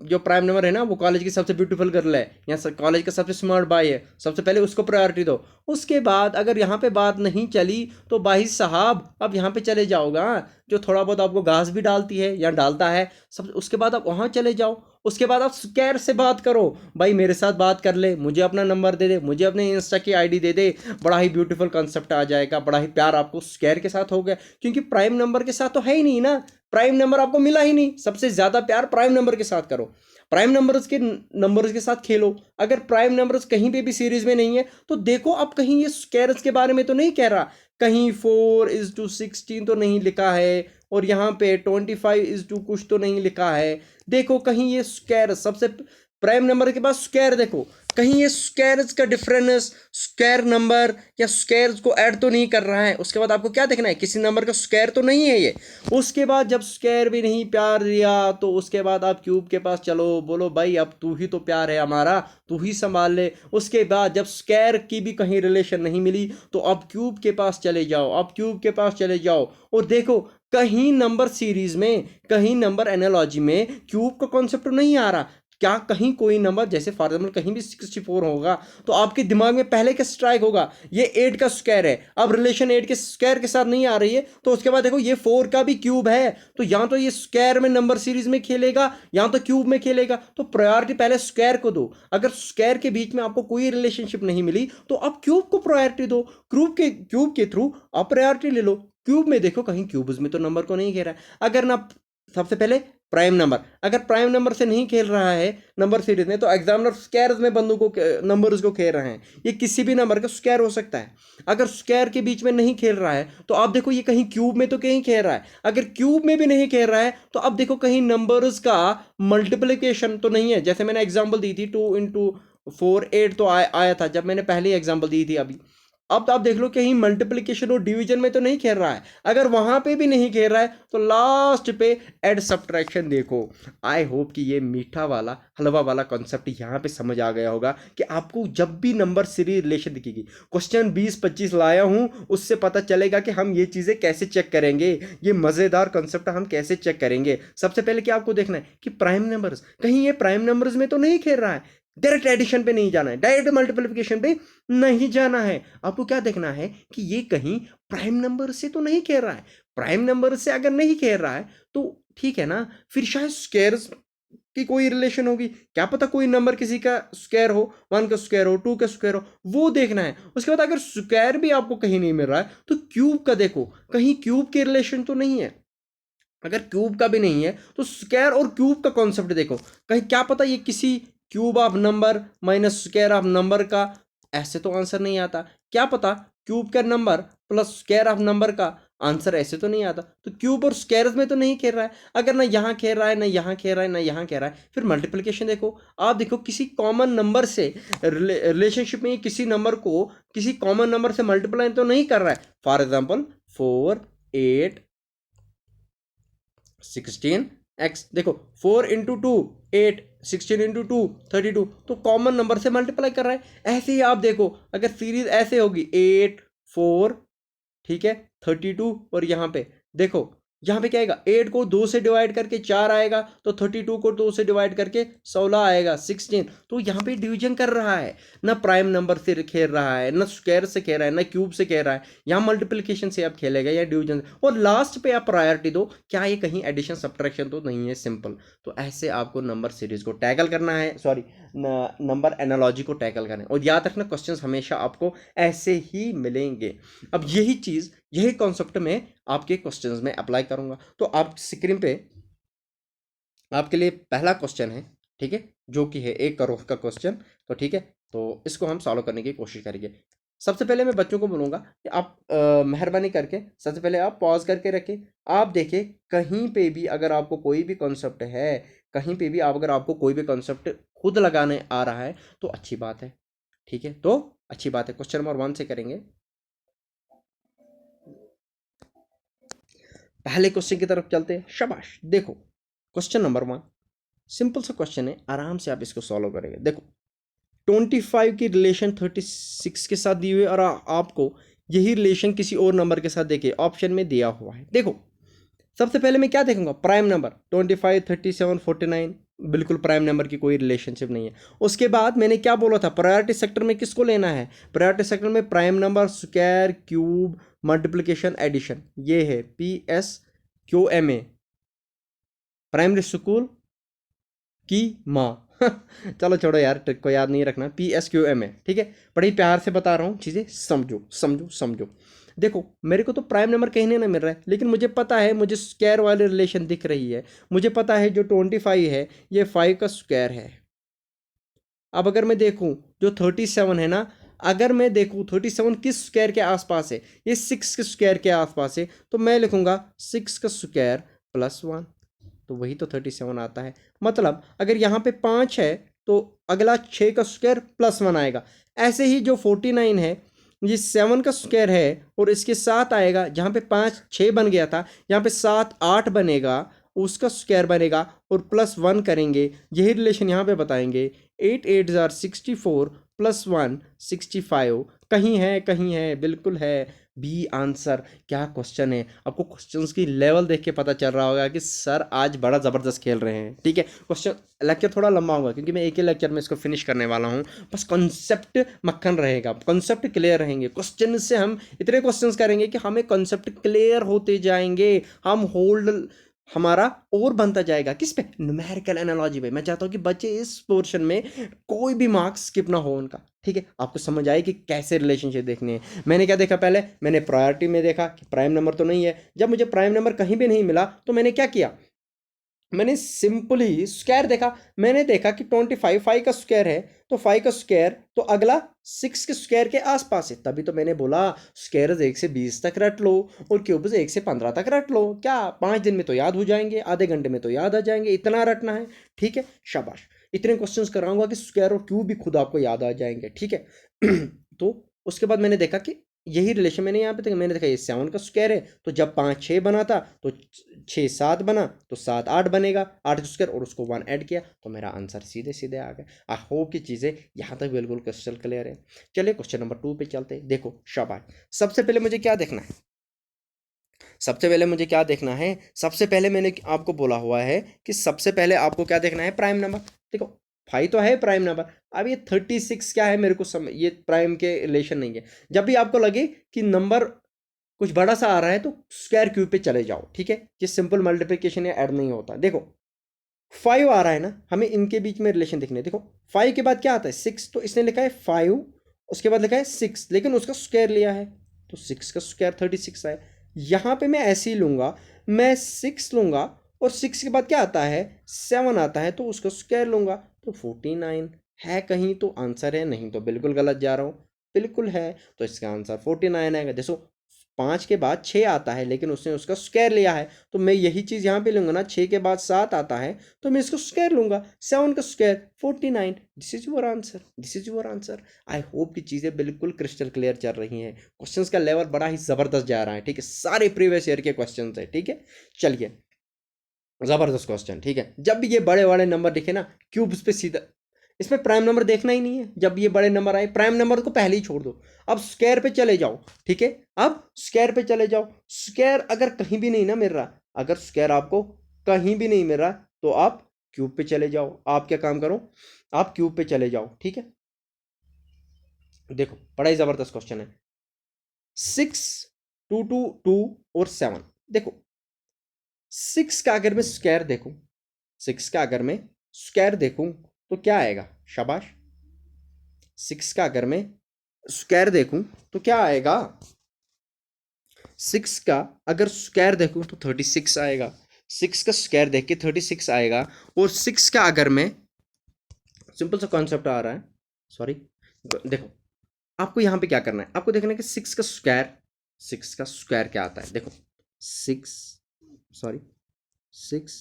जो प्राइम नंबर है ना, वो कॉलेज की सबसे ब्यूटीफुल गर्ल है या कॉलेज का सबसे स्मार्ट बॉय है, सबसे पहले उसको प्रायोरिटी दो। उसके बाद अगर यहाँ पे बात नहीं चली तो भाई साहब अब यहाँ पे चले जाओगा, जो थोड़ा बहुत आपको घास भी डालती है या डालता है सब, उसके बाद आप वहाँ चले जाओ। उसके बाद आप स्क्वायर से बात करो, भाई मेरे साथ बात कर ले, मुझे अपना नंबर दे दे, मुझे अपने इंस्टा की आईडी दे दे, बड़ा ही ब्यूटीफुल कॉन्सेप्ट आ जाएगा, बड़ा ही प्यार आपको स्क्वायर के साथ हो गया, क्योंकि प्राइम नंबर के साथ तो है ही नहीं ना, प्राइम नंबर आपको मिला ही नहीं। सबसे ज्यादा प्यार प्राइम नंबर के साथ करो, प्राइम नंबर्स के साथ खेलो। अगर प्राइम नंबर्स कहीं पे भी सीरीज में नहीं है तो देखो अब कहीं ये स्क्वायर्स के बारे में तो नहीं कह रहा, कहीं 4:16 तो नहीं लिखा है, और यहाँ पे 25 कुछ तो नहीं लिखा है। देखो कहीं ये स्क्वायर, सबसे प्राइम नंबर के पास स्क्वायर देखो, कहीं ये स्क्वायर्स का डिफरेंस स्क्वायर नंबर या स्क्वायर्स को ऐड तो नहीं कर रहा है। उसके बाद आपको क्या देखना है, किसी नंबर का स्क्वायर तो नहीं है ये। उसके बाद जब स्क्वायर भी नहीं प्यार दिया तो उसके बाद आप क्यूब के पास चलो, बोलो भाई अब तू ही तो प्यार है हमारा, तू ही संभाल ले। उसके बाद जब स्क्वायर की भी कहीं रिलेशन नहीं मिली तो अब क्यूब के पास चले जाओ, अब क्यूब के पास चले जाओ और देखो कहीं नंबर सीरीज में, कहीं नंबर एनालॉजी में क्यूब का कॉन्सेप्ट नहीं आ रहा। क्या कहीं कोई नंबर, जैसे फॉर एग्जाम्पल कहीं भी 64 होगा तो आपके दिमाग में पहले क्या स्ट्राइक होगा, ये 8 का स्क्वायर है। अब रिलेशन 8 के स्क्वायर के साथ नहीं आ रही है, तो उसके बाद देखो ये 4 का भी क्यूब है, तो या तो ये स्क्वायर में नंबर सीरीज में खेलेगा या तो क्यूब में खेलेगा। तो प्रायोरिटी पहले स्क्वायर को दो। अगर स्क्वायर के बीच में आपको कोई रिलेशनशिप नहीं मिली तो आप क्यूब को प्रायोरिटी दो, क्यूब के थ्रू आप प्रायोरिटी ले लो। क्यूब में देखो कहीं क्यूब में तो नंबर को नहीं घेरा है। अगर ना सबसे पहले प्राइम नंबर, अगर प्राइम नंबर से नहीं खेल रहा है नंबर सीरीज में, तो एग्जामिनर स्क्वायर में बंदों को नंबर्स को खेल रहे हैं। ये किसी भी नंबर का स्क्वायर हो सकता है। अगर स्क्वायर के बीच में नहीं खेल रहा है तो आप देखो ये कहीं क्यूब में तो कहीं खेल रहा है। अगर क्यूब में भी नहीं खेल रहा है तो अब देखो कहीं नंबर्स का मल्टीप्लिकेशन तो नहीं है। जैसे मैंने एग्जाम्पल दी थी 2 × 4 8 तो आया था जब मैंने पहले एग्जाम्पल दी थी अभी। अब आप देख लो कहीं मल्टीप्लिकेशन और डिवीजन में तो नहीं खेल रहा है। अगर वहां पे भी नहीं खेल रहा है तो लास्ट पे एड सब्ट्रैक्शन देखो। आई होप कि ये मीठा वाला हलवा वाला कॉन्सेप्ट यहाँ पे समझ आ गया होगा कि आपको जब भी नंबर सीरीज रिलेशन दिखेगी, क्वेश्चन 20-25 लाया हूं, उससे पता चलेगा कि हम ये चीजें कैसे चेक करेंगे, ये मजेदार कॉन्सेप्ट हम कैसे चेक करेंगे। सबसे पहले क्या आपको देखना है कि प्राइम नंबर्स, कहीं ये प्राइम नंबर्स में तो नहीं खेल रहा है। डायरेक्ट एडिशन पे नहीं जाना है, डायरेक्ट मल्टीप्लिकेशन पे नहीं जाना है। आपको क्या देखना है कि ये कहीं प्राइम नंबर से तो नहीं खेल रहा है। प्राइम नंबर से अगर नहीं खेल रहा है तो ठीक है ना, फिर शायद स्क्वायर्स की कोई रिलेशन होगी। क्या पता कोई नंबर किसी का स्क्वायर हो, 1 का स्क्वायर हो, 2 का स्क्वायर हो, वो देखना है। उसके बाद अगर स्क्वायर भी आपको कहीं नहीं मिल रहा है तो क्यूब का देखो, कहीं क्यूब के रिलेशन तो नहीं है। अगर क्यूब का भी नहीं है तो स्क्वायर और क्यूब का कॉन्सेप्ट देखो, कहीं क्या पता ये किसी cube of number minus square of number का, ऐसे तो आंसर नहीं आता। क्या पता क्यूब का number plus square of number का आंसर ऐसे तो नहीं आता। तो क्यूब और स्क्वायर में तो नहीं खेल रहा है। अगर ना यहाँ खेल रहा है, ना यहाँ खेल रहा है, ना यहाँ खेल रहा है, फिर मल्टीप्लिकेशन देखो। आप देखो किसी कॉमन नंबर से रिलेशनशिप में किसी नंबर को किसी कॉमन नंबर से मल्टीप्लाई तो नहीं कर रहा है। फॉर एग्जाम्पल 4 8 16 x, देखो 4 × 2 8, 16 × 2 32, तो कॉमन नंबर से मल्टीप्लाई कर रहा है। ऐसे ही आप देखो अगर सीरीज ऐसे होगी 8 4, ठीक है, 32, और यहाँ पे देखो, यहाँ पे क्या आएगा, 8 को 2 से डिवाइड करके 4 आएगा, तो 32 को 2 से डिवाइड करके 16 आएगा, 16। तो यहाँ पे डिवीजन कर रहा है, ना प्राइम नंबर से खेल रहा है, ना स्क्वायर से खेल रहा है, ना क्यूब से खेल रहा है। यहाँ मल्टीप्लिकेशन से आप खेलेगा या डिवीजन। और लास्ट पे आप प्रायोरिटी दो, क्या ये कहीं एडिशन सब्ट्रैक्शन तो नहीं है, सिंपल। तो ऐसे आपको नंबर सीरीज को टैकल करना है, सॉरी नंबर एनालॉजी को टैकल करना है। और याद रखना क्वेश्चंस हमेशा आपको ऐसे ही मिलेंगे। अब यही चीज़, यही कॉन्सेप्ट में आपके क्वेश्चंस में अप्लाई करूंगा। तो आप स्क्रीन पे आपके लिए पहला क्वेश्चन है, ठीक है, जो कि है 1 करोड़ का क्वेश्चन। तो ठीक है, तो इसको हम सॉल्व करने की कोशिश करेंगे। सबसे पहले मैं बच्चों को बोलूँगा कि आप मेहरबानी करके सबसे पहले आप पॉज करके रखें। आप देखिए कहीं पे भी अगर आपको कोई भी कॉन्सेप्ट है, कहीं पे भी अगर आपको कोई भी कॉन्सेप्ट खुद लगाने आ रहा है तो अच्छी बात है, ठीक है, तो अच्छी बात है। क्वेश्चन नंबर 1 से करेंगे। पहले क्वेश्चन की तरफ चलते हैं। शाबाश, देखो क्वेश्चन नंबर 1 सिंपल सा क्वेश्चन है, आराम से आप इसको सॉल्व करेंगे। देखो 25 की रिलेशन 36 के साथ दी हुई है और आपको यही रिलेशन किसी और नंबर के साथ देखिए ऑप्शन में दिया हुआ है। देखो सबसे पहले मैं क्या देखूंगा, प्राइम नंबर 25 37 49, बिल्कुल प्राइम नंबर की कोई रिलेशनशिप नहीं है। उसके बाद मैंने क्या बोला था, प्रायोरिटी सेक्टर में किसको लेना है, प्रायोरिटी सेक्टर में prime number, square, cube, multiplication, addition. ये है PSQMA, प्राइमरी स्कूल की माँ। चलो छोड़ो यार, ट्रिक को याद नहीं रखना, PSQMA, ठीक है। बड़ी प्यार से बता रहा हूँ, चीज़ें समझो समझो समझो। देखो मेरे को तो प्राइम नंबर कहीं ना मिल रहा है, लेकिन मुझे पता है, मुझे स्क्वायर वाली रिलेशन दिख रही है। मुझे पता है जो 25 है ये 5 का स्क्वायर है। अब अगर मैं देखूं जो 37 है ना, अगर मैं देखूं 37 किस स्क्वायर के आसपास है, ये 6 के स्क्वायर के आसपास है, तो मैं लिखूंगा 6 का स्क्वायर +1, तो वही तो 37 आता है। मतलब अगर यहाँ पे 5 है तो अगला 6 का स्क्वायर +1 आएगा। ऐसे ही जो 49 है ये 7 का स्क्वायर है और इसके साथ आएगा, जहाँ पे 5 6 बन गया था, यहाँ पे 7 8 बनेगा, उसका स्क्वायर बनेगा और +1 करेंगे। यही रिलेशन यहाँ पे बताएंगे। 8 8 64 +1 65, कहीं है बिल्कुल है, बी आंसर। क्या क्वेश्चन है, आपको क्वेश्चंस की लेवल देख के पता चल रहा होगा कि सर आज बड़ा ज़बरदस्त खेल रहे हैं। ठीक है, क्वेश्चन लेक्चर थोड़ा लंबा होगा क्योंकि मैं एक ही लेक्चर में इसको फिनिश करने वाला हूँ। बस कॉन्सेप्ट मक्खन रहेगा, कॉन्सेप्ट क्लियर रहेंगे। क्वेश्चन से हम इतने क्वेश्चंस करेंगे कि हमें कॉन्सेप्ट क्लियर होते जाएंगे, हम होल्ड हमारा और बनता जाएगा। किस पे, न्यूमेरिकल एनालॉजी पे। मैं चाहता हूँ कि बच्चे इस पोर्शन में कोई भी मार्क्स स्किप ना हो उनका। ठीक है, आपको समझ आए कि कैसे रिलेशनशिप देखनी है। मैंने क्या देखा, पहले मैंने प्रायोरिटी में देखा कि प्राइम नंबर तो नहीं है। जब मुझे प्राइम नंबर कहीं भी नहीं मिला तो मैंने क्या किया, मैंने सिंपली स्क्वायर देखा। मैंने देखा कि 25 फाइव का स्क्वायर है तो 5 का स्क्वायर तो अगला 6 के स्क्वायर के आसपास है। तभी तो मैंने बोला स्क्वायर्स 1 से 20 तक रट लो और क्यूब्स 1 से 15 तक रट लो। क्या 5 दिन में तो याद हो जाएंगे, आधे घंटे में तो याद आ जाएंगे, इतना रटना है। ठीक है, शाबाश। इतने क्वेश्चंस कराऊंगा कि स्क्वायर और क्यूब भी खुद आपको याद आ जाएंगे। ठीक है तो उसके बाद मैंने देखा कि यही रिलेशन मैंने यहाँ पे देखा। मैंने देखा ये 7 का स्क्वायर है तो जब 5 6 बना था तो 6 7 बना तो 7 8 बनेगा, 8 का स्क्वायर और उसको 1 ऐड किया तो मेरा आंसर सीधे सीधे आ गया। आई होप की चीज़ें यहाँ तक बिल्कुल क्रिस्टल क्लियर है। चलिए क्वेश्चन नंबर 2 पे चलते हैं। देखो शाबाश, सबसे पहले मुझे क्या देखना है, सबसे पहले मुझे क्या देखना है, सबसे पहले मैंने आपको बोला हुआ है कि सबसे पहले आपको क्या देखना है, प्राइम नंबर। देखो 5 तो है प्राइम नंबर। अब ये 36 क्या है मेरे को ये प्राइम के रिलेशन नहीं है। जब भी आपको लगे कि नंबर कुछ बड़ा सा आ रहा है तो स्क्वायर क्यूब पे चले जाओ। ठीक है, ये सिंपल मल्टीप्लिकेशन या ऐड नहीं होता। देखो 5 आ रहा है ना, हमें इनके बीच में रिलेशन देखने। देखो 5 के बाद क्या आता है 6, तो इसने लिखा है 5, उसके बाद लिखा है 6, लेकिन उसका स्क्वायर लिया है तो 6 का स्क्वायर 36 है। यहाँ पे मैं ऐसे ही लूँगा, मैं 6 लूँगा और 6 के बाद क्या आता है 7 आता है तो उसका स्क्वायर लूँगा तो 49 है। कहीं तो आंसर है, नहीं तो बिल्कुल गलत जा रहा हूँ। बिल्कुल है, तो इसका आंसर 49 आएगा। देखो 5 के बाद 6 आता है लेकिन उसने उसका स्क्वायर लिया है तो मैं यही चीज़ यहाँ पे लूँगा ना। 6 के बाद 7 आता है तो मैं इसको स्क्वायर लूँगा, 7 का square 49। This is your answer, this is your answer. I hope कि चीज़ें बिल्कुल क्रिस्टल क्लियर चल रही हैं। क्वेश्चंस का लेवल बड़ा ही ज़बरदस्त जा रहा है। ठीक है, सारे प्रीवियस ईयर के क्वेश्चन है। ठीक है, चलिए ज़बरदस्त क्वेश्चन। ठीक है, जब भी ये बड़े बड़े नंबर दिखे ना क्यूब्स पे सीधा, इसमें प्राइम नंबर देखना ही नहीं है। जब ये बड़े नंबर आए प्राइम नंबर को पहले ही छोड़ दो, अब स्क्वायर पे चले जाओ। ठीक है, अब स्क्वायर पे चले जाओ। स्क्वायर अगर कहीं भी नहीं ना मिल रहा, अगर स्क्वायर आपको कहीं भी नहीं मिल रहा तो आप क्यूब पे चले जाओ। आप क्या काम करो, आप क्यूब पे चले जाओ। ठीक है, देखो बड़ा ही जबरदस्त क्वेश्चन है। 6 2 2 2 और 7। देखो 6 का अगर मैं स्क्वायर देखूं, 6 का अगर मैं स्क्वायर देखूं तो क्या आएगा, शाबाश। 6 का अगर मैं स्क्वायर देखूं तो क्या आएगा, 6 का अगर स्क्वायर देखूं तो 36 आएगा। 6 का स्क्वायर देख के 36 आएगा। और 6 का अगर मैं, सिंपल सा कॉन्सेप्ट आ रहा है, सॉरी। देखो आपको यहाँ पे क्या करना है, आपको देखना है कि 6 का स्क्वायर, 6 का स्क्वायर क्या आता है। देखो 6, सॉरी 6,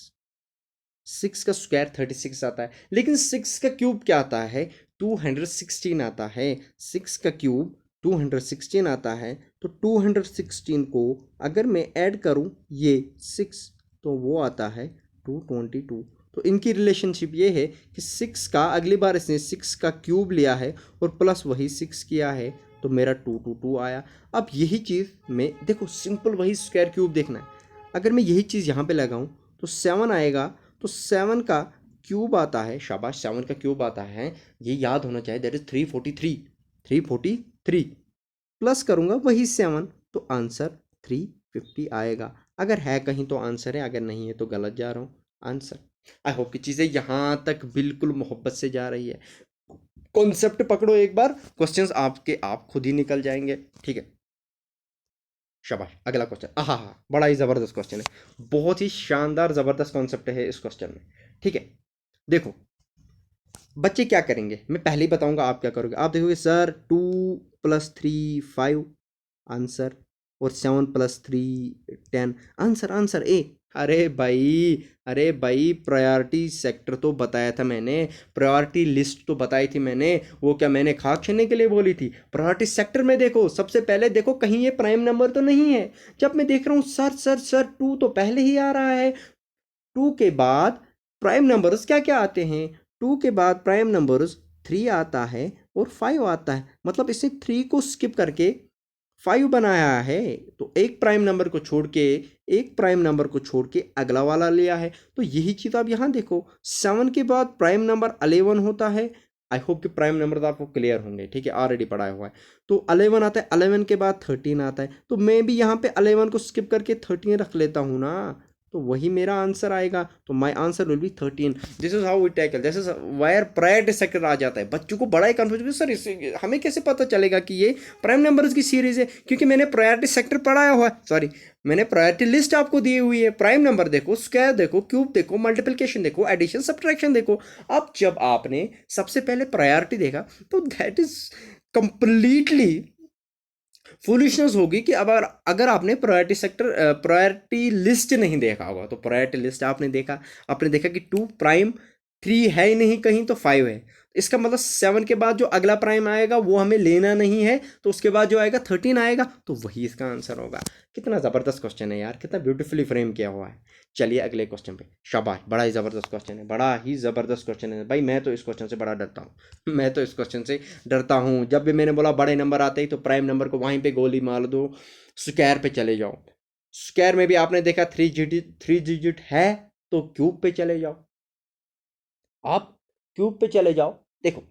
6 का स्क्वायर 36 आता है, लेकिन 6 का क्यूब क्या आता है 216 आता है। 6 का क्यूब 216 आता है तो 216 को अगर मैं ऐड करूं ये 6 तो वो आता है 222। तो इनकी रिलेशनशिप ये है कि 6 का अगली बार इसने 6 का क्यूब लिया है और प्लस वही 6 किया है तो मेरा 222 आया। अब यही चीज़ मैं, देखो सिंपल वही स्क्वायर क्यूब देखना है। अगर मैं यही चीज़ यहाँ पे लगाऊं तो 7 आएगा तो 7 का क्यूब आता है, शाबाश 7 का क्यूब आता है, ये याद होना चाहिए, दैट इज 343। 343 प्लस करूँगा वही 7 तो आंसर 350 आएगा। अगर है कहीं तो आंसर है, अगर नहीं है तो गलत जा रहा हूँ आंसर। आई होप कि चीज़ें यहाँ तक बिल्कुल मोहब्बत से जा रही है। कॉन्सेप्ट पकड़ो एक बार, क्वेश्चंस आपके आप खुद ही निकल जाएंगे। ठीक है, शाबाश। अगला क्वेश्चन, आहा हा, बड़ा ही ज़बरदस्त क्वेश्चन है, बहुत ही शानदार ज़बरदस्त कॉन्सेप्ट है इस क्वेश्चन में। ठीक है, देखो बच्चे क्या करेंगे मैं पहले ही बताऊंगा, आप क्या करोगे। आप देखोगे सर 2 + 3 5 आंसर, और 7 + 3 10 आंसर, आंसर ए। अरे भाई, अरे भाई प्रायोरिटी सेक्टर तो बताया था मैंने, प्रायोरिटी लिस्ट तो बताई थी मैंने। वो क्या मैंने खाक छीनने के लिए बोली थी। प्रायोरिटी सेक्टर में देखो, सबसे पहले देखो कहीं ये प्राइम नंबर तो नहीं है। जब मैं देख रहा हूँ सर सर सर 2 तो पहले ही आ रहा है, 2 के बाद प्राइम नंबर्स क्या क्या आते हैं, 2 के बाद प्राइम नंबर्स 3 आता है और 5 आता है। मतलब इसे 3 को स्किप करके 5 बनाया है, तो एक प्राइम नंबर को छोड़ के, एक प्राइम नंबर को छोड़ के अगला वाला लिया है। तो यही चीज़ आप यहाँ देखो, 7 के बाद प्राइम नंबर 11 होता है। आई होप कि प्राइम नंबर तो आपको क्लियर होंगे, ठीक है, ऑलरेडी पढ़ाया हुआ है। तो 11 आता है, 11 के बाद 13 आता है, तो मैं भी यहाँ पे 11 को स्किप करके 13 रख लेता हूँ ना, तो वही मेरा आंसर आएगा। तो my answer will be 13। This is how we tackle, this is where priority sector आ जाता है। बच्चों को बड़ा ही कंफ्यूजन, सर इससे हमें कैसे पता चलेगा कि ये प्राइम नंबर्स की सीरीज है, क्योंकि मैंने प्रायोरिटी सेक्टर पढ़ाया हुआ है, सॉरी मैंने प्रायोरिटी लिस्ट आपको दी हुई है। प्राइम नंबर देखो, स्क्वायर देखो, क्यूब देखो, मल्टीप्लिकेशन देखो, एडिशन सब्ट्रैक्शन देखो। अब जब आपने सबसे पहले प्रायोरिटी देखा तो दैट इज कंप्लीटली फुलिशनेस होगी कि अब अगर आपने प्रायोरिटी सेक्टर प्रायोरिटी लिस्ट नहीं देखा होगा। तो प्रायोरिटी लिस्ट आपने देखा कि 2 प्राइम 3 है ही नहीं कहीं, तो 5 है। इसका मतलब 7 के बाद जो अगला प्राइम आएगा वो हमें लेना नहीं है, तो उसके बाद जो आएगा 13 आएगा, तो वही इसका आंसर होगा। कितना ज़बरदस्त क्वेश्चन है यार, कितना ब्यूटीफुली फ्रेम किया हुआ है। चलिए अगले क्वेश्चन पे। शाबाश, बड़ा ही ज़बरदस्त क्वेश्चन है, बड़ा ही ज़बरदस्त क्वेश्चन है भाई। मैं तो इस क्वेश्चन से बड़ा डरता हूँ मैं तो इस क्वेश्चन से डरता हूँ। जब भी मैंने बोला बड़े नंबर आते ही तो प्राइम नंबर को वहीं पे गोली मार दो, स्क्वायर पे चले जाओ। स्क्वायर में भी आपने देखा 3 डिजिट है, तो क्यूब पे चले जाओ। आप क्यूब पे चले जाओ। देखो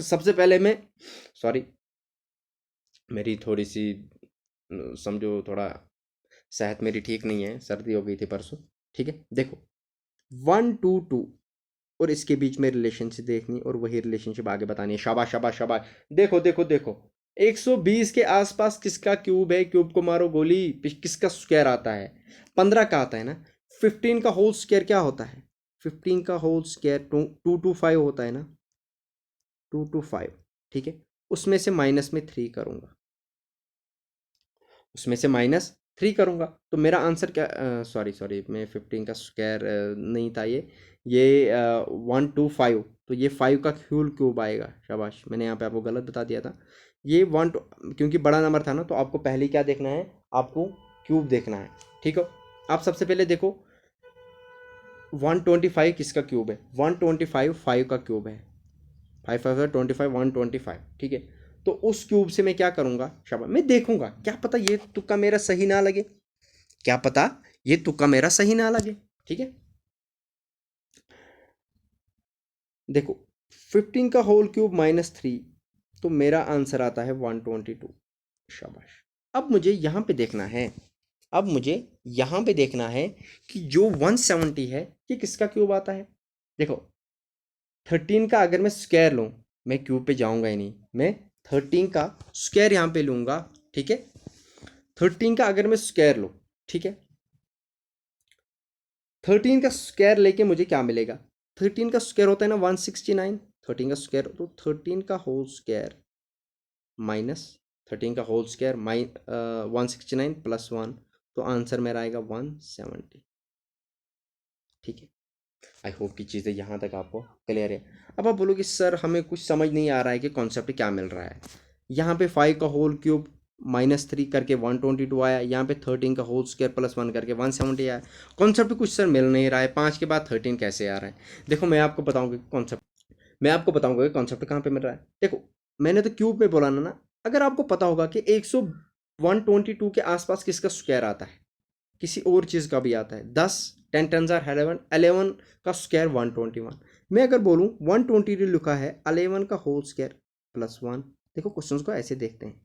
सबसे पहले मैं, सॉरी मेरी थोड़ी सी समझो थोड़ा सेहत मेरी ठीक नहीं है, सर्दी हो गई थी परसों, ठीक है। देखो 1 2 2 और इसके बीच में रिलेशनशिप देखनी और वही रिलेशनशिप आगे बतानी है। शाबाश शाबाश शाबाश। देखो देखो देखो, 120 के आसपास किसका क्यूब है, क्यूब को मारो गोली, किसका स्क्वायर आता है, 15 का आता है ना। 15 का होल स्क्वायर क्या होता है, 15 का होल स्क्वायर 2 2 5 होता है ना, 2 2 5, ठीक है। उसमें से माइनस में 3 करूंगा, उसमें से -3 करूंगा, तो मेरा आंसर क्या, सॉरी सॉरी मैं 15 का स्क्वायर नहीं था ये 1 2 5, तो ये 5 का होल क्यूब आएगा। शाबाश, मैंने यहाँ पे आपको गलत बता दिया था। ये क्योंकि बड़ा नंबर था ना, तो आपको पहले क्या देखना है, आपको क्यूब देखना है, ठीक हो। आप सबसे पहले देखो 125 किसका क्यूब है, 125 5 का क्यूब है, 5 5 25 125, ठीक है। तो उस क्यूब से मैं क्या करूंगा, शाबाश, मैं देखूंगा, क्या पता ये तुक्का मेरा सही ना लगे, क्या पता ये तुक्का मेरा सही ना लगे, ठीक है। देखो 15 का होल क्यूब -3, तो मेरा आंसर आता है 122। शाबाश। अब मुझे यहां पे देखना है, अब मुझे यहां पे देखना है कि जो 170 है ये किसका क्यूब आता है। देखो 13 का अगर मैं स्क्वायर लूं, मैं क्यूब पे जाऊंगा ही नहीं, मैं 13 का स्क्वायर यहां पे लूंगा, ठीक है। 13 का अगर मैं स्क्वायर लूं, ठीक है, 13 का स्क्वायर लेके मुझे क्या मिलेगा, 13 का स्क्वायर होता है ना 169, 13 का स्क्वायर, तो 13 का होल स्क्वायर माइनस 13 का होल स्क्वायर 169 +1, तो आंसर मेरा आएगा 170, ठीक है। आई होप की चीज़ें यहाँ तक आपको क्लियर है। अब आप बोलोगे सर हमें कुछ समझ नहीं आ रहा है कि कॉन्सेप्ट क्या मिल रहा है। यहाँ पे 5 का होल क्यूब -3 करके 122 आया, यहाँ पे 13 का होल स्क्वायर +1 करके 170 आया। कॉन्सेप्ट कुछ सर मिल नहीं रहा है, 5 के बाद 13 कैसे आ रहा है। देखो मैं आपको बताऊंगा कि कॉन्सेप्ट कहाँ पे मिल रहा है। देखो मैंने तो क्यूब में बोला ना, अगर आपको पता होगा कि 122 के आसपास किसका स्क्वायर आता है, किसी और चीज़ का भी आता है, 10 10 10 जार 11, 11 का स्क्वायर 121। मैं अगर बोलूँ 122 लिखा है, 11 का होल स्क्वायर +1, देखो क्वेश्चंस को ऐसे देखते हैं,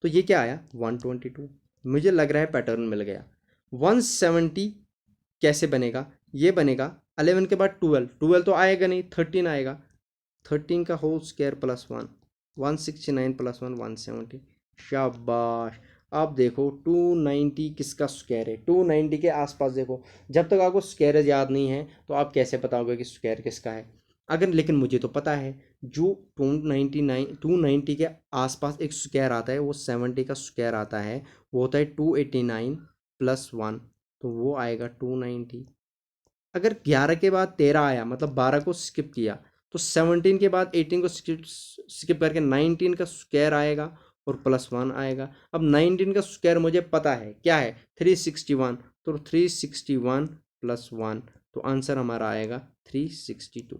तो ये क्या आया 122। मुझे लग रहा है पैटर्न मिल गया। 170 कैसे बनेगा, ये बनेगा 11 के बाद 12, 12 तो आएगा नहीं, 13 आएगा, 13 का होल स्क्वायर +1, 169 +1 170। शाबाश। आप देखो 290 किसका स्क्वायर है, 290 के आसपास देखो। जब तक आपको स्क्वायर याद नहीं है तो आप कैसे बताओगे कि स्क्वायर किसका है। अगर लेकिन मुझे तो पता है, जो 290 के आसपास एक स्क्वायर आता है वो 70 का स्क्वायर आता है, वो होता है 289 +1, तो वो आएगा 290। अगर 11 के बाद 13 आया, मतलब 12 को स्किप किया, तो 17 के बाद 18 को स्किप करके 19 का स्क्वायर आएगा और +1 आएगा। अब 19 का स्क्वायर मुझे पता है क्या है, 361, तो 361 +1, तो आंसर हमारा आएगा 362।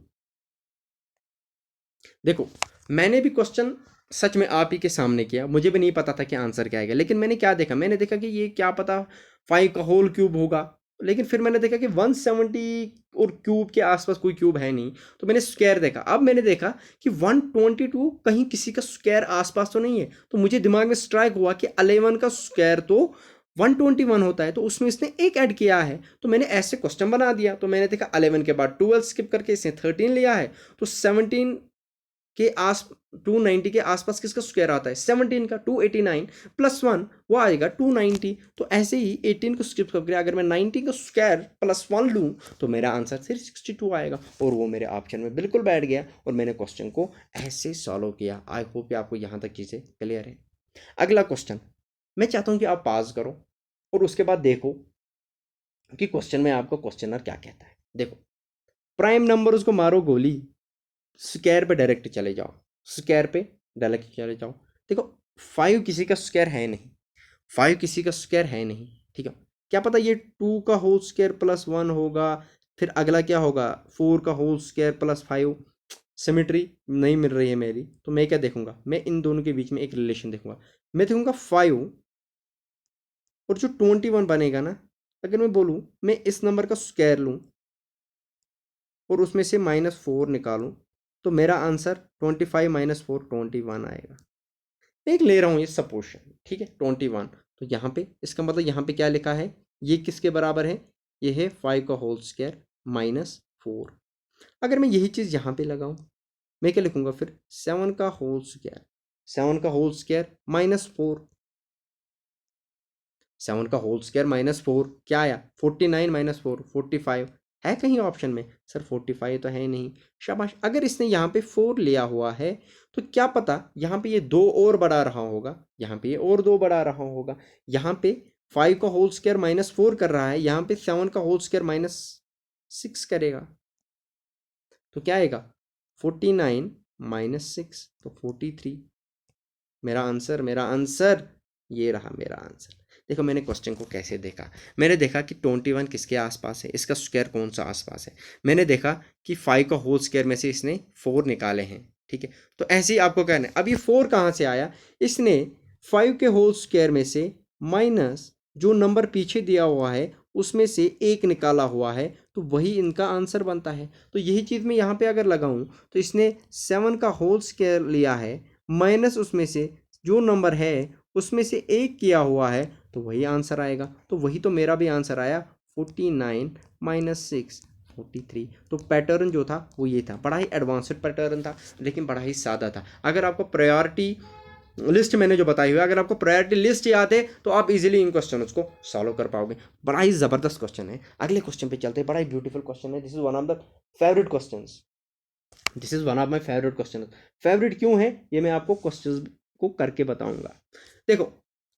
देखो मैंने भी क्वेश्चन सच में आप ही के सामने किया, मुझे भी नहीं पता था कि आंसर क्या आएगा, लेकिन मैंने क्या देखा, मैंने देखा कि ये क्या पता 5 का होल क्यूब होगा, लेकिन फिर मैंने देखा कि 170 और क्यूब के आसपास कोई क्यूब है नहीं, तो मैंने स्क्वायर देखा। अब मैंने देखा कि 122 कहीं किसी का स्क्वायर आसपास तो नहीं है, तो मुझे दिमाग में स्ट्राइक हुआ कि 11 का स्क्वायर तो 121 होता है, तो उसमें इसने एक ऐड किया है, तो मैंने ऐसे क्वेश्चन बना दिया। तो मैंने देखा 11 के बाद 12 स्किप करके इसने 13 लिया है, तो 17 के आस 290 के आसपास किसका स्क्वायर आता है, 17 का, 289 प्लस 1 वो आएगा 290। तो ऐसे ही 18 को स्किप करके अगर मैं 90 का स्क्वायर प्लस 1 लूँ तो मेरा आंसर 362 आएगा, और वो मेरे ऑप्शन में बिल्कुल बैठ गया, और मैंने क्वेश्चन को ऐसे सॉल्व किया। आई होप कि आपको यहाँ तक चीज़ें क्लियर है। अगला क्वेश्चन मैं चाहता हूँ कि आप पास करो और उसके बाद देखो कि क्वेश्चन में आपको क्वेश्चनर क्या कहता है। देखो, प्राइम नंबर उसको मारो गोली, स्क्वायर पे डायरेक्ट चले जाओ, स्क्वायर पे डायरेक्ट चले जाओ। देखो 5 किसी का स्क्वायर है नहीं, 5 किसी का स्क्वायर है नहीं, ठीक है। क्या पता ये 2 का होल स्क्वायर प्लस 1 होगा, फिर अगला क्या होगा 4 का होल स्क्वायर प्लस 5। सिमेट्री नहीं मिल रही है मेरी, तो मैं क्या देखूंगा, मैं इन दोनों के बीच में एक रिलेशन देखूंगा। मैं देखूंगा 5 और जो 21 बनेगा ना, अगर मैं बोलूँ मैं इस नंबर का स्क्वायर लूँ और उसमें से -4 निकालूं, तो मेरा आंसर 25 - 4 21 आएगा। मैं एक ले रहा हूँ ये सपोर्शन, ठीक है, 21। तो यहाँ पे इसका मतलब यहाँ पे क्या लिखा है, ये किसके बराबर है, ये है 5 का होल स्क्वायर -4। अगर मैं यही चीज़ यहाँ पे लगाऊं, मैं क्या लिखूंगा फिर, 7 का होल स्क्वायर, 7 का होल स्क्वायर -4, 7 का होल स्क्वायर -4 क्या आया, 49 - 4 45 है कहीं ऑप्शन में, सर 45 तो है नहीं। शाबाश, अगर इसने यहाँ पे 4 लिया हुआ है तो क्या पता यहाँ पे ये 2 और बढ़ा रहा होगा, यहाँ पे ये और 2 बढ़ा रहा होगा। यहाँ पे 5 का होल स्क्वायर -4 कर रहा है, यहाँ पे 7 का होल स्क्वायर -6 करेगा, तो क्या आएगा 49 - 6 तो 43। मेरा आंसर ये रहा मेरा आंसर। देखो मैंने क्वेश्चन को कैसे देखा, मैंने देखा कि 21 किसके आसपास है, इसका स्क्वायर कौन सा आसपास है। मैंने देखा कि 5 का होल स्क्वायर में से इसने 4 निकाले हैं, ठीक है। तो ऐसे ही आपको कहना है, अब ये 4 कहाँ से आया, इसने 5 के होल स्क्वायर में से माइनस जो नंबर पीछे दिया हुआ है उसमें से एक निकाला हुआ है, तो वही इनका आंसर बनता है। तो यही चीज़ मैं यहाँ पे अगर लगाऊं, तो इसने 7 का होल स्क्वायर लिया है माइनस उसमें से जो नंबर है उसमें से एक किया हुआ है, तो वही आंसर आएगा। तो वही तो मेरा भी आंसर आया, 49 - 6 43। तो पैटर्न जो था वो ये था, बड़ा ही एडवांस्ड पैटर्न था, लेकिन बड़ा ही सादा था। अगर आपको प्रायोरिटी लिस्ट मैंने जो बताई हुई है, अगर आपको प्रायोरिटी लिस्ट याद है तो आप इजीली इन क्वेश्चनों को सॉल्व कर पाओगे। बड़ा ही ज़बरदस्त क्वेश्चन है। अगले क्वेश्चन पे चलते हैं, बड़ा ही ब्यूटीफुल क्वेश्चन है। This is one of the favourite question, this is one of my favourite question. Favourite क्यों है ये मैं आपको क्वेश्चन को करके बताऊंगा। देखो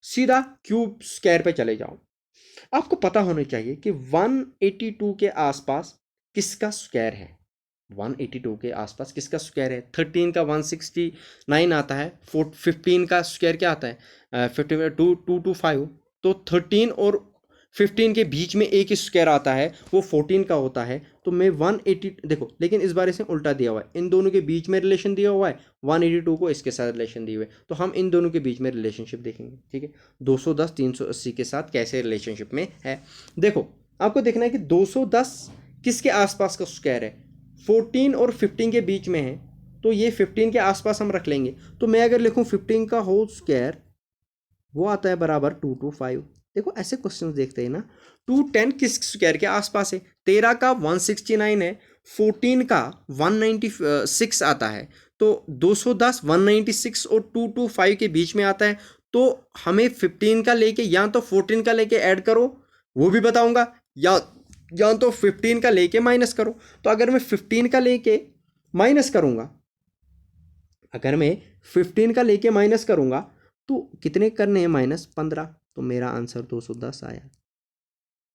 सीधा क्यूब स्क्वायर पे चले जाओ, आपको पता होना चाहिए कि 182 के आसपास किसका स्क्वायर है, 182 के आसपास किसका स्क्वायर है। 13 का 169 आता है, 15 का स्क्वायर क्या आता है 225, तो 13 और 15 के बीच में एक ही स्क्वायर आता है, वो 14 का होता है। तो मैं 180 देखो, लेकिन इस बार इसे उल्टा दिया हुआ है, इन दोनों के बीच में रिलेशन दिया हुआ है, 182 को इसके साथ रिलेशन दिए हुए, तो हम इन दोनों के बीच में रिलेशनशिप देखेंगे, ठीक है। 210 380 के साथ कैसे रिलेशनशिप में है। देखो आपको देखना है कि 210 किसके आसपास का स्क्वायर है, 14 और 15 के बीच में है, तो ये 15 के आसपास हम रख लेंगे। तो मैं अगर लिखूं 15 का होल स्क्वायर, वो आता है बराबर 225। देखो ऐसे क्वेश्चन देखते हैं ना, 210 किस स्क्वायर के आसपास है, 13 का 169 है, 14 का 196 आता है, तो 210 196 और 225 के बीच में आता है। तो हमें 15 का लेके या तो 14 का लेके ऐड करो, वो भी बताऊंगा, या तो 15 का लेके माइनस करो। तो अगर मैं 15 का लेके माइनस करूंगा, अगर मैं 15 का लेके माइनस करूंगा तो कितने करने हैं, -15, तो मेरा आंसर 210 आया।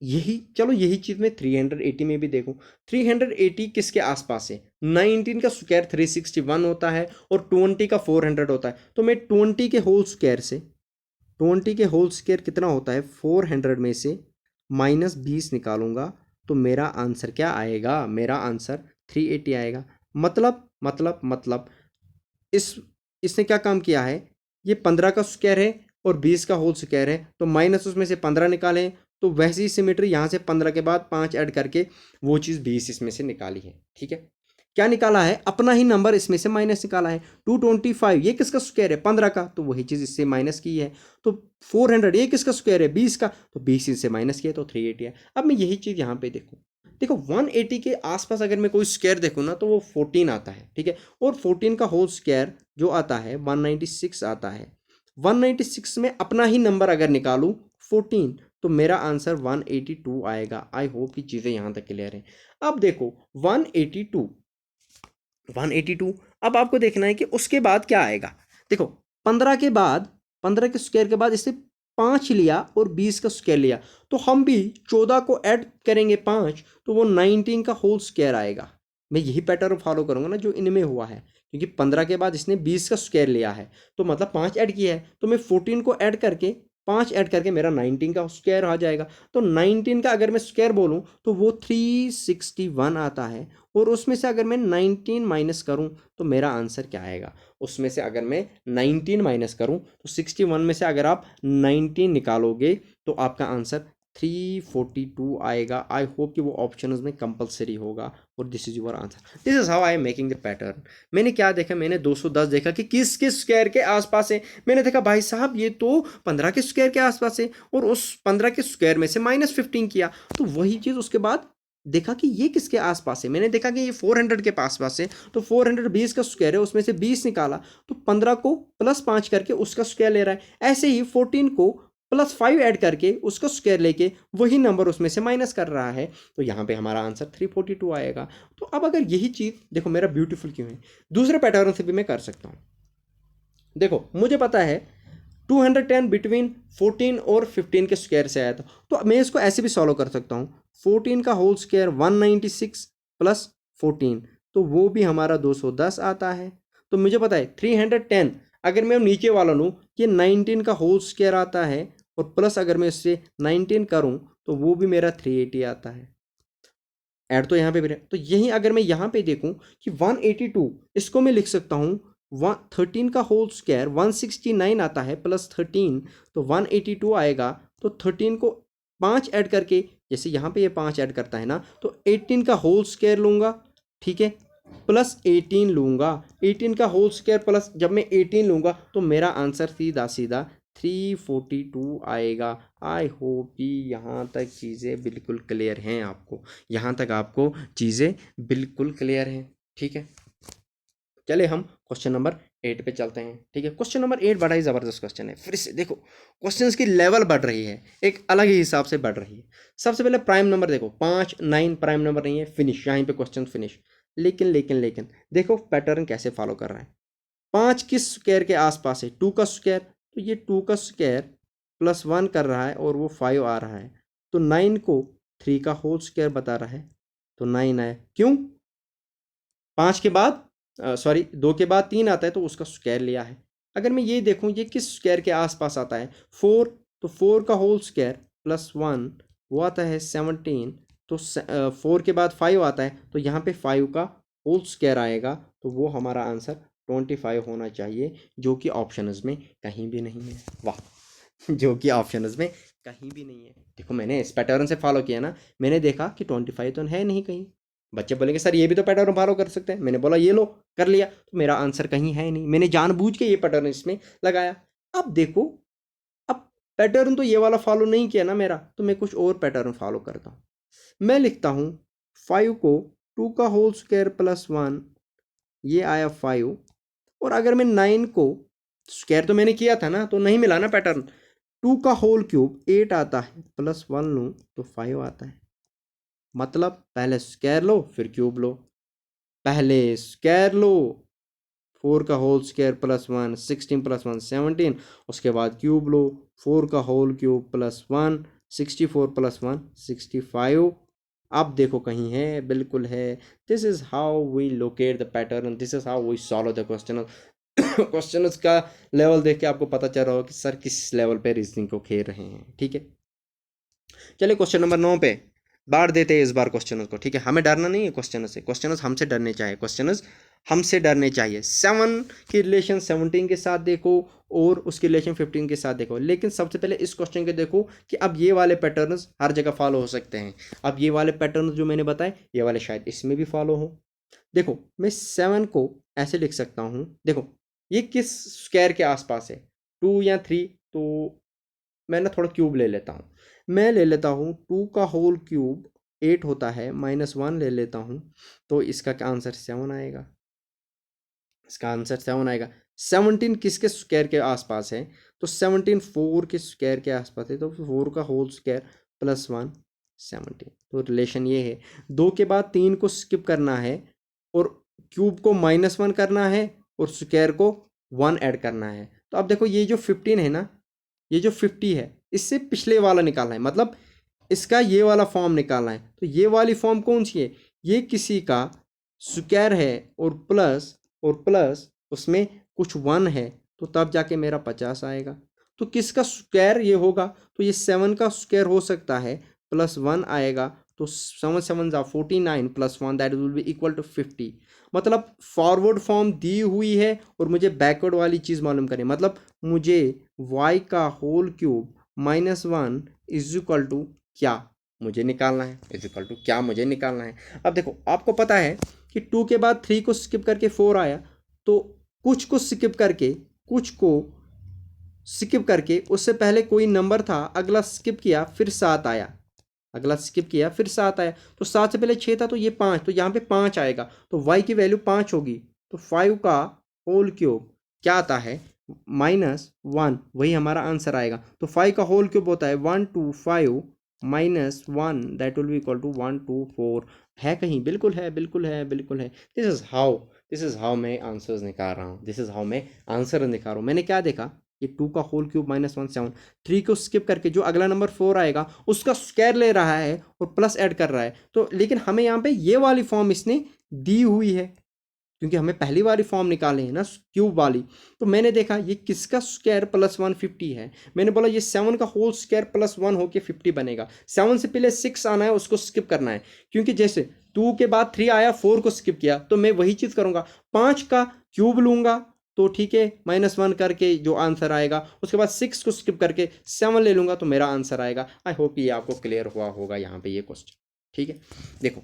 यही चलो यही चीज़ मैं 380 में भी देखूं, 380 किसके आसपास है, 19 का स्क्वायर 361 होता है और 20 का 400 होता है। तो मैं 20 के होल स्क्वायर से, 20 के होल स्क्वायर कितना होता है, 400 में से -20 निकालूंगा, तो मेरा आंसर क्या आएगा, मेरा आंसर 380 आएगा। मतलब इस इसने क्या काम किया है, ये 15 का स्क्वायर है और 20 का होल स्क्वायर है, तो माइनस उसमें से 15 निकाले, तो वैसी ही सिमेट्री यहाँ से 15 के बाद 5 ऐड करके वो चीज़ 20 इसमें से निकाली है। ठीक है, क्या निकाला है, अपना ही नंबर इसमें से माइनस निकाला है। 225 ये किसका स्क्वायर है, 15 का, तो वही चीज़ इससे माइनस की है। तो 400 ये किसका स्क्वायर है, 20 का, तो 20 इससे माइनस किया, तो 380 है। अब मैं यही चीज़ यहाँ पे देखूँ, देखो 180 के आसपास अगर मैं कोई स्क्वायर देखूँ ना, तो वो 14 आता है। ठीक है, और 14 का होल स्क्वायर जो आता है 196 आता है। 196 में अपना ही नंबर अगर निकालूं 14, तो मेरा आंसर 182 आएगा। आई होप कि चीज़ें यहाँ तक क्लियर हैं। अब देखो 182 अब आपको देखना है कि उसके बाद क्या आएगा। देखो 15 के बाद, 15 के स्क्वायर के बाद इससे 5 लिया और 20 का स्क्वायर लिया, तो हम भी 14 को ऐड करेंगे 5, तो वो 19 का होल स्क्वायर आएगा। मैं यही पैटर्न फॉलो करूंगा ना जो इनमें हुआ है, क्योंकि 15 के बाद इसने 20 का स्क्वायर लिया है, तो मतलब 5 ऐड किया है, तो मैं 14 को ऐड करके 5 ऐड करके मेरा 19 का स्क्वायर आ जाएगा। तो 19 का अगर मैं स्क्वायर बोलूं तो वो 361 आता है, और उसमें से अगर मैं 19 माइनस करूं तो मेरा आंसर क्या आएगा। उसमें से अगर मैं 19 माइनस करूं तो 61 में से अगर आप 19 निकालोगे तो आपका आंसर 342 आएगा। आई होप कि वो ऑप्शन में कंपलसरी होगा, और this is your answer. This is how I am making the pattern. मैंने क्या देखा, मैंने 210 देखा कि किस किस स्क्वायर के आसपास है। मैंने देखा भाई साहब ये तो 15 के स्क्वायर के आसपास है, और उस 15 के स्क्वायर में से -15 किया, तो वही चीज़ उसके बाद देखा कि ये किसके आसपास है। मैंने देखा कि ये 400 के पास है, तो 420 का स्क्वायर है, उसमें से 20 निकाला, तो 15 को +5 करके उसका स्क्वायर ले रहा है। ऐसे ही 14 को +5 ऐड करके उसका स्क्वायर लेके वही नंबर उसमें से माइनस कर रहा है, तो यहाँ पे हमारा आंसर 342 आएगा। तो अब अगर यही चीज़ देखो मेरा ब्यूटीफुल क्यों है, दूसरे पैटर्न से भी मैं कर सकता हूँ। देखो मुझे पता है 210 बिटवीन 14 और 15 के स्क्वायर से आया था, तो मैं इसको ऐसे भी सॉल्व कर सकता हूँ। 14 का होल स्क्वायर 196 प्लस 14, तो वो भी हमारा 210 आता है। तो मुझे पता है 310 अगर मैं नीचे वाला लूँ, ये 19 का होल स्क्वायर आता है, और प्लस अगर मैं इससे 19 करूँ तो वो भी मेरा 380 आता है। ऐड तो यहाँ पे भी तो यही अगर मैं यहाँ पे देखूँ कि 182 इसको मैं लिख सकता हूँ 13 का होल स्क्वायर 169 आता है, +13, तो 182 आएगा। तो 13 को 5 ऐड करके, जैसे यहाँ पे ये 5 ऐड करता है ना, तो 18 का होल स्क्वायर लूँगा, ठीक है, +18 लूँगा। 18 का होल स्क्वायर प्लस जब मैं 18 लूँगा तो मेरा आंसर सीधा सीधा 342 आएगा। आई होप कि यहाँ तक चीज़ें बिल्कुल क्लियर हैं आपको, यहाँ तक आपको चीज़ें बिल्कुल क्लियर हैं। ठीक है, चले हम क्वेश्चन नंबर 8 पे चलते हैं। ठीक है, क्वेश्चन नंबर 8 बड़ा ही ज़बरदस्त क्वेश्चन है। फिर से देखो क्वेश्चंस की लेवल बढ़ रही है, एक अलग ही हिसाब से बढ़ रही है। सबसे पहले प्राइम नंबर देखो, 5 9 प्राइम नंबर नहीं है, फिनिश, यहाँ पे क्वेश्चन फिनिश। लेकिन देखो पैटर्न कैसे फॉलो कर रहा है। 5 किस स्क्वायर के आसपास है, 2 का स्क्वायर, तो ये 2 का स्क्वायर +1 कर रहा है और वो 5 आ रहा है, तो 9 को 3 का होल स्क्वायर बता रहा है, तो 9 आया। क्यों, 5 के बाद सॉरी 2 के बाद 3 आता है, तो उसका स्क्वायर लिया है। अगर मैं ये देखूँ ये किस स्क्वायर के आसपास आता है, 4, तो 4 का होल स्क्वायर +1 वो आता है 17, तो 4 के बाद 5 आता है, तो यहाँ पे 5 का होल स्क्वायर आएगा, तो वो हमारा आंसर 25 होना चाहिए, जो कि ऑप्शंस में कहीं भी नहीं है। वाह, जो कि ऑप्शंस में कहीं भी नहीं है। देखो मैंने इस पैटर्न से फॉलो किया ना, मैंने देखा कि 25 तो है नहीं कहीं। बच्चे बोलेंगे सर ये भी तो पैटर्न फॉलो कर सकते हैं, मैंने बोला ये लो कर लिया, तो मेरा आंसर कहीं है नहीं, मैंने जानबूझ के ये पैटर्न इसमें लगाया। अब देखो, अब पैटर्न तो ये वाला फॉलो नहीं किया ना मेरा, तो मैं कुछ और पैटर्न फॉलो करता हूँ। मैं लिखता हूँ 5 को 2 का होल स्क्वायर +1, ये आया 5, और अगर मैं 9 को स्क्वायर तो मैंने किया था ना, तो नहीं मिला ना पैटर्न, 2 का होल क्यूब 8 आता है, +1 लूँ तो 5 आता है। मतलब पहले स्क्वायर लो फिर क्यूब लो, पहले स्क्वायर लो, 4 का होल स्क्वायर +1 16 +1 17, उसके बाद क्यूब लो, 4 का होल क्यूब +1 64 +1 65। अब देखो कहीं है, बिल्कुल है। This is how we locate the pattern, this is how we solve the question. Question का लेवल देख के आपको पता चल रहा हो कि सर किस लेवल पे रीजनिंग को खेल रहे हैं। ठीक है, चलिए क्वेश्चन नंबर 9 पे बांट देते हैं इस बार क्वेश्चन को। ठीक है, हमें डरना नहीं है क्वेश्चन से, क्वेश्चन हमसे डरने चाहिए, क्वेश्चन हमसे डरने चाहिए। 7 की रिलेशन 17 के साथ देखो और उसकी रिलेशन 15 के साथ देखो, लेकिन सबसे पहले इस क्वेश्चन के देखो कि अब ये वाले पैटर्न्स हर जगह फॉलो हो सकते हैं। अब ये वाले पैटर्न्स जो मैंने बताए ये वाले शायद इसमें भी फॉलो हो। देखो मैं 7 को ऐसे लिख सकता हूँ, देखो ये किस स्क्वायर के आसपास है, 2 या 3, तो मैं ना थोड़ा क्यूब ले लेता हूँ। मैं ले लेता हूँ 2 का होल क्यूब 8 होता है, -1 ले लेता हूँ, तो इसका क्या आंसर 7 आएगा। इसका आंसर 7 आएगा। 17 किसके स्क्वायर के आसपास है, तो 17 4 के स्क्वायर के आसपास है, तो 4 का होल स्क्वायर +1 17। तो रिलेशन ये है। 2 के बाद 3 को स्किप करना है और क्यूब को -1 करना है और स्क्वायर को 1 ऐड करना है। तो अब देखो ये जो 15 है ना, ये जो 50 है इससे पिछले वाला निकालना है, मतलब इसका ये वाला फॉर्म निकालना है। तो ये वाली फॉर्म कौन सी है, ये किसी का स्क्वायर है और प्लस उसमें कुछ 1 है, तो तब जाके मेरा 50 आएगा। तो किसका स्क्वायर ये होगा, तो ये 7 का स्क्वायर हो सकता है, +1 आएगा, तो 7 7 49 +1 that will be equal to 50। मतलब फॉरवर्ड फॉर्म दी हुई है और मुझे बैकवर्ड वाली चीज़ मालूम करनी, मतलब मुझे y का whole cube -1 is equal to क्या मुझे निकालना है, इज इक्वल टू क्या मुझे निकालना है। अब देखो आपको पता है कि 2 के बाद 3 को स्किप करके 4 आया, तो कुछ को स्किप करके उससे पहले कोई नंबर था, अगला स्किप किया फिर 7 आया, अगला स्किप किया फिर 7 आया, तो 7 से पहले 6 था तो ये 5, तो यहाँ पे 5 आएगा, तो y की वैल्यू 5 होगी। तो 5 का होल क्यूब क्या आता है, -1, वही हमारा आंसर आएगा। तो 5 का होल क्यूब होता है 125 -1 that will be equal to 124। है कहीं, बिल्कुल है, बिल्कुल है, बिल्कुल है। दिस इज हाउ मैं आंसर्स निकाल रहा हूँ, दिस इज हाउ मैं आंसर निकाल रहा हूँ। मैंने क्या देखा, ये 2 का होल क्यूब -1 7, 3 को स्किप करके जो अगला नंबर 4 आएगा उसका स्क्वायर ले रहा है और प्लस ऐड कर रहा है, तो लेकिन हमें यहाँ पे ये वाली फॉर्म इसने दी हुई है, क्योंकि हमें पहली वाली फॉर्म निकाले है ना क्यूब वाली। तो मैंने देखा ये किसका स्क्वायर +1 50 है, मैंने बोला ये 7 का होल स्क्वायर +1 होके 50 बनेगा। 7 से पहले 6 आना है, उसको स्किप करना है, क्योंकि जैसे 2 के बाद 3 आया, 4 को स्किप किया, तो मैं वही चीज़ करूँगा, 5 का क्यूब लूँगा, तो ठीक है -1 करके जो आंसर आएगा, उसके बाद 6 को स्किप करके 7 ले लूँगा, तो मेरा आंसर आएगा। आई होप ये आपको क्लियर हुआ होगा यहाँ पे ये क्वेश्चन। ठीक है, देखो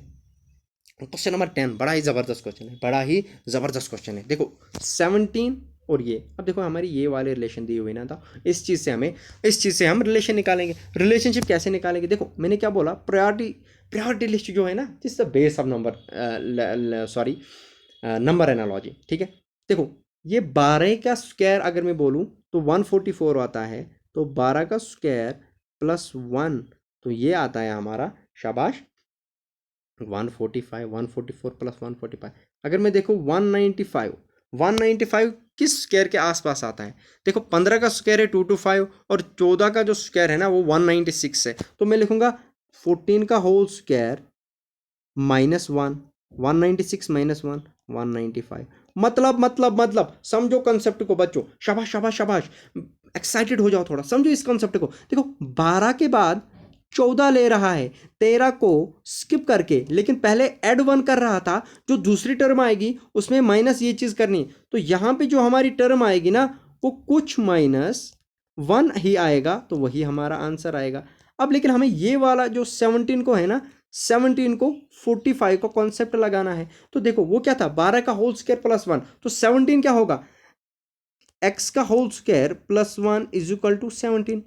क्वेश्चन नंबर 10 बड़ा ही ज़बरदस्त क्वेश्चन है, बड़ा ही ज़बरदस्त क्वेश्चन है। देखो 17 और ये, अब देखो हमारी ये वाले रिलेशन दी हुई ना, था इस चीज़ से हम रिलेशन निकालेंगे। रिलेशनशिप कैसे निकालेंगे, देखो मैंने क्या बोला, प्रायोरिटी लिस्ट जो है ना, this the base of number analogy. ठीक है, देखो ये 12 का स्क्वायर अगर मैं बोलूँ तो 144 आता है, तो 12 का स्क्वायर +1, तो ये आता है हमारा, शाबाश, 145, 144 + 145। अगर मैं देखूँ 195 किस स्क्वायर के आसपास आता है, देखो 15 का स्क्वायर है 225 और 14 का जो स्क्वायर है ना वो 196 है, तो मैं लिखूंगा 14 का होल स्क्वायर -1, 196 -1 195। मतलब समझो कंसेप्ट को बच्चों, शाबाश शाबाश शाबाश, एक्साइटेड हो जाओ थोड़ा, समझो इस कंसेप्ट को। देखो 12 के बाद 14 ले रहा है, 13 को स्किप करके, लेकिन पहले ऐड 1 कर रहा था, जो दूसरी टर्म आएगी उसमें माइनस ये चीज़ करनी है, तो यहाँ पे जो हमारी टर्म आएगी ना वो कुछ -1 ही आएगा, तो वही हमारा आंसर आएगा। अब लेकिन हमें ये वाला जो 17 को है ना, 17 को 45 का कॉन्सेप्ट लगाना है, तो देखो वो क्या था, 12 का होल स्क्वायर +1, तो 17 क्या होगा, x का whole square +1 is equal to 17।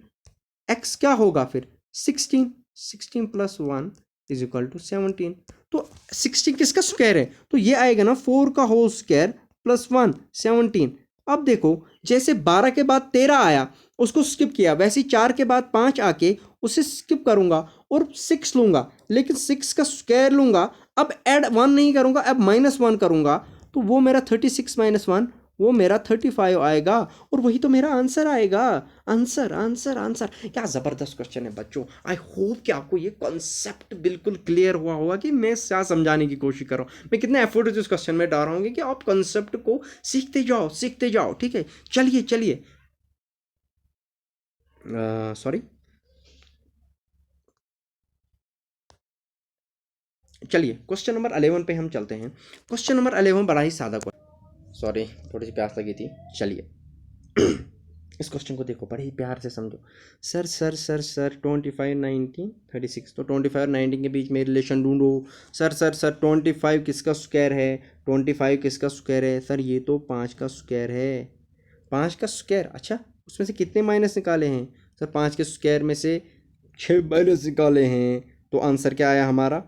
x क्या होगा फिर 16, 16 + 1 इज इक्वल टू 17। तो 16 किसका स्क्वायर है, तो ये आएगा ना 4 का होल स्क्वायर +1 17। अब देखो जैसे 12 के बाद 13 आया उसको स्किप किया, वैसे ही 4 के बाद 5 आके उसे स्किप करूंगा और 6 लूंगा, लेकिन 6 का स्क्वायर लूंगा, अब ऐड 1 नहीं करूंगा, अब -1 करूंगा, तो वो मेरा 36 -1 वो मेरा 35 आएगा, और वही तो मेरा आंसर आएगा। आंसर आंसर आंसर, क्या ज़बरदस्त क्वेश्चन है बच्चों। आई होप कि आपको ये कॉन्सेप्ट बिल्कुल क्लियर हुआ होगा कि मैं क्या समझाने की कोशिश कर रहा हूँ, मैं कितने एफर्ट इस क्वेश्चन में डाल रहा हूँ कि आप कॉन्सेप्ट को सीखते जाओ। ठीक है, चलिए सॉरी, चलिए क्वेश्चन नंबर 11 पे हम चलते हैं। क्वेश्चन नंबर 11 बड़ा ही सादा क्वेश्चन, सॉरी थोड़ी सी प्यास लगी थी। चलिए इस क्वेश्चन को देखो, बड़े ही प्यार से समझो। सर सर सर सर 25 19 36, तो 25 और 19 के बीच में रिलेशन ढूंढो। सर सर सर 25 किसका स्क्वायर है, 25 किसका स्क्वायर है? सर ये तो 5 का स्क्वायर है, 5 का स्क्वायर। अच्छा उसमें से कितने माइनस निकाले हैं? सर 5 के स्क्वायर में से 6 माइनस निकाले हैं, तो आंसर क्या आया हमारा?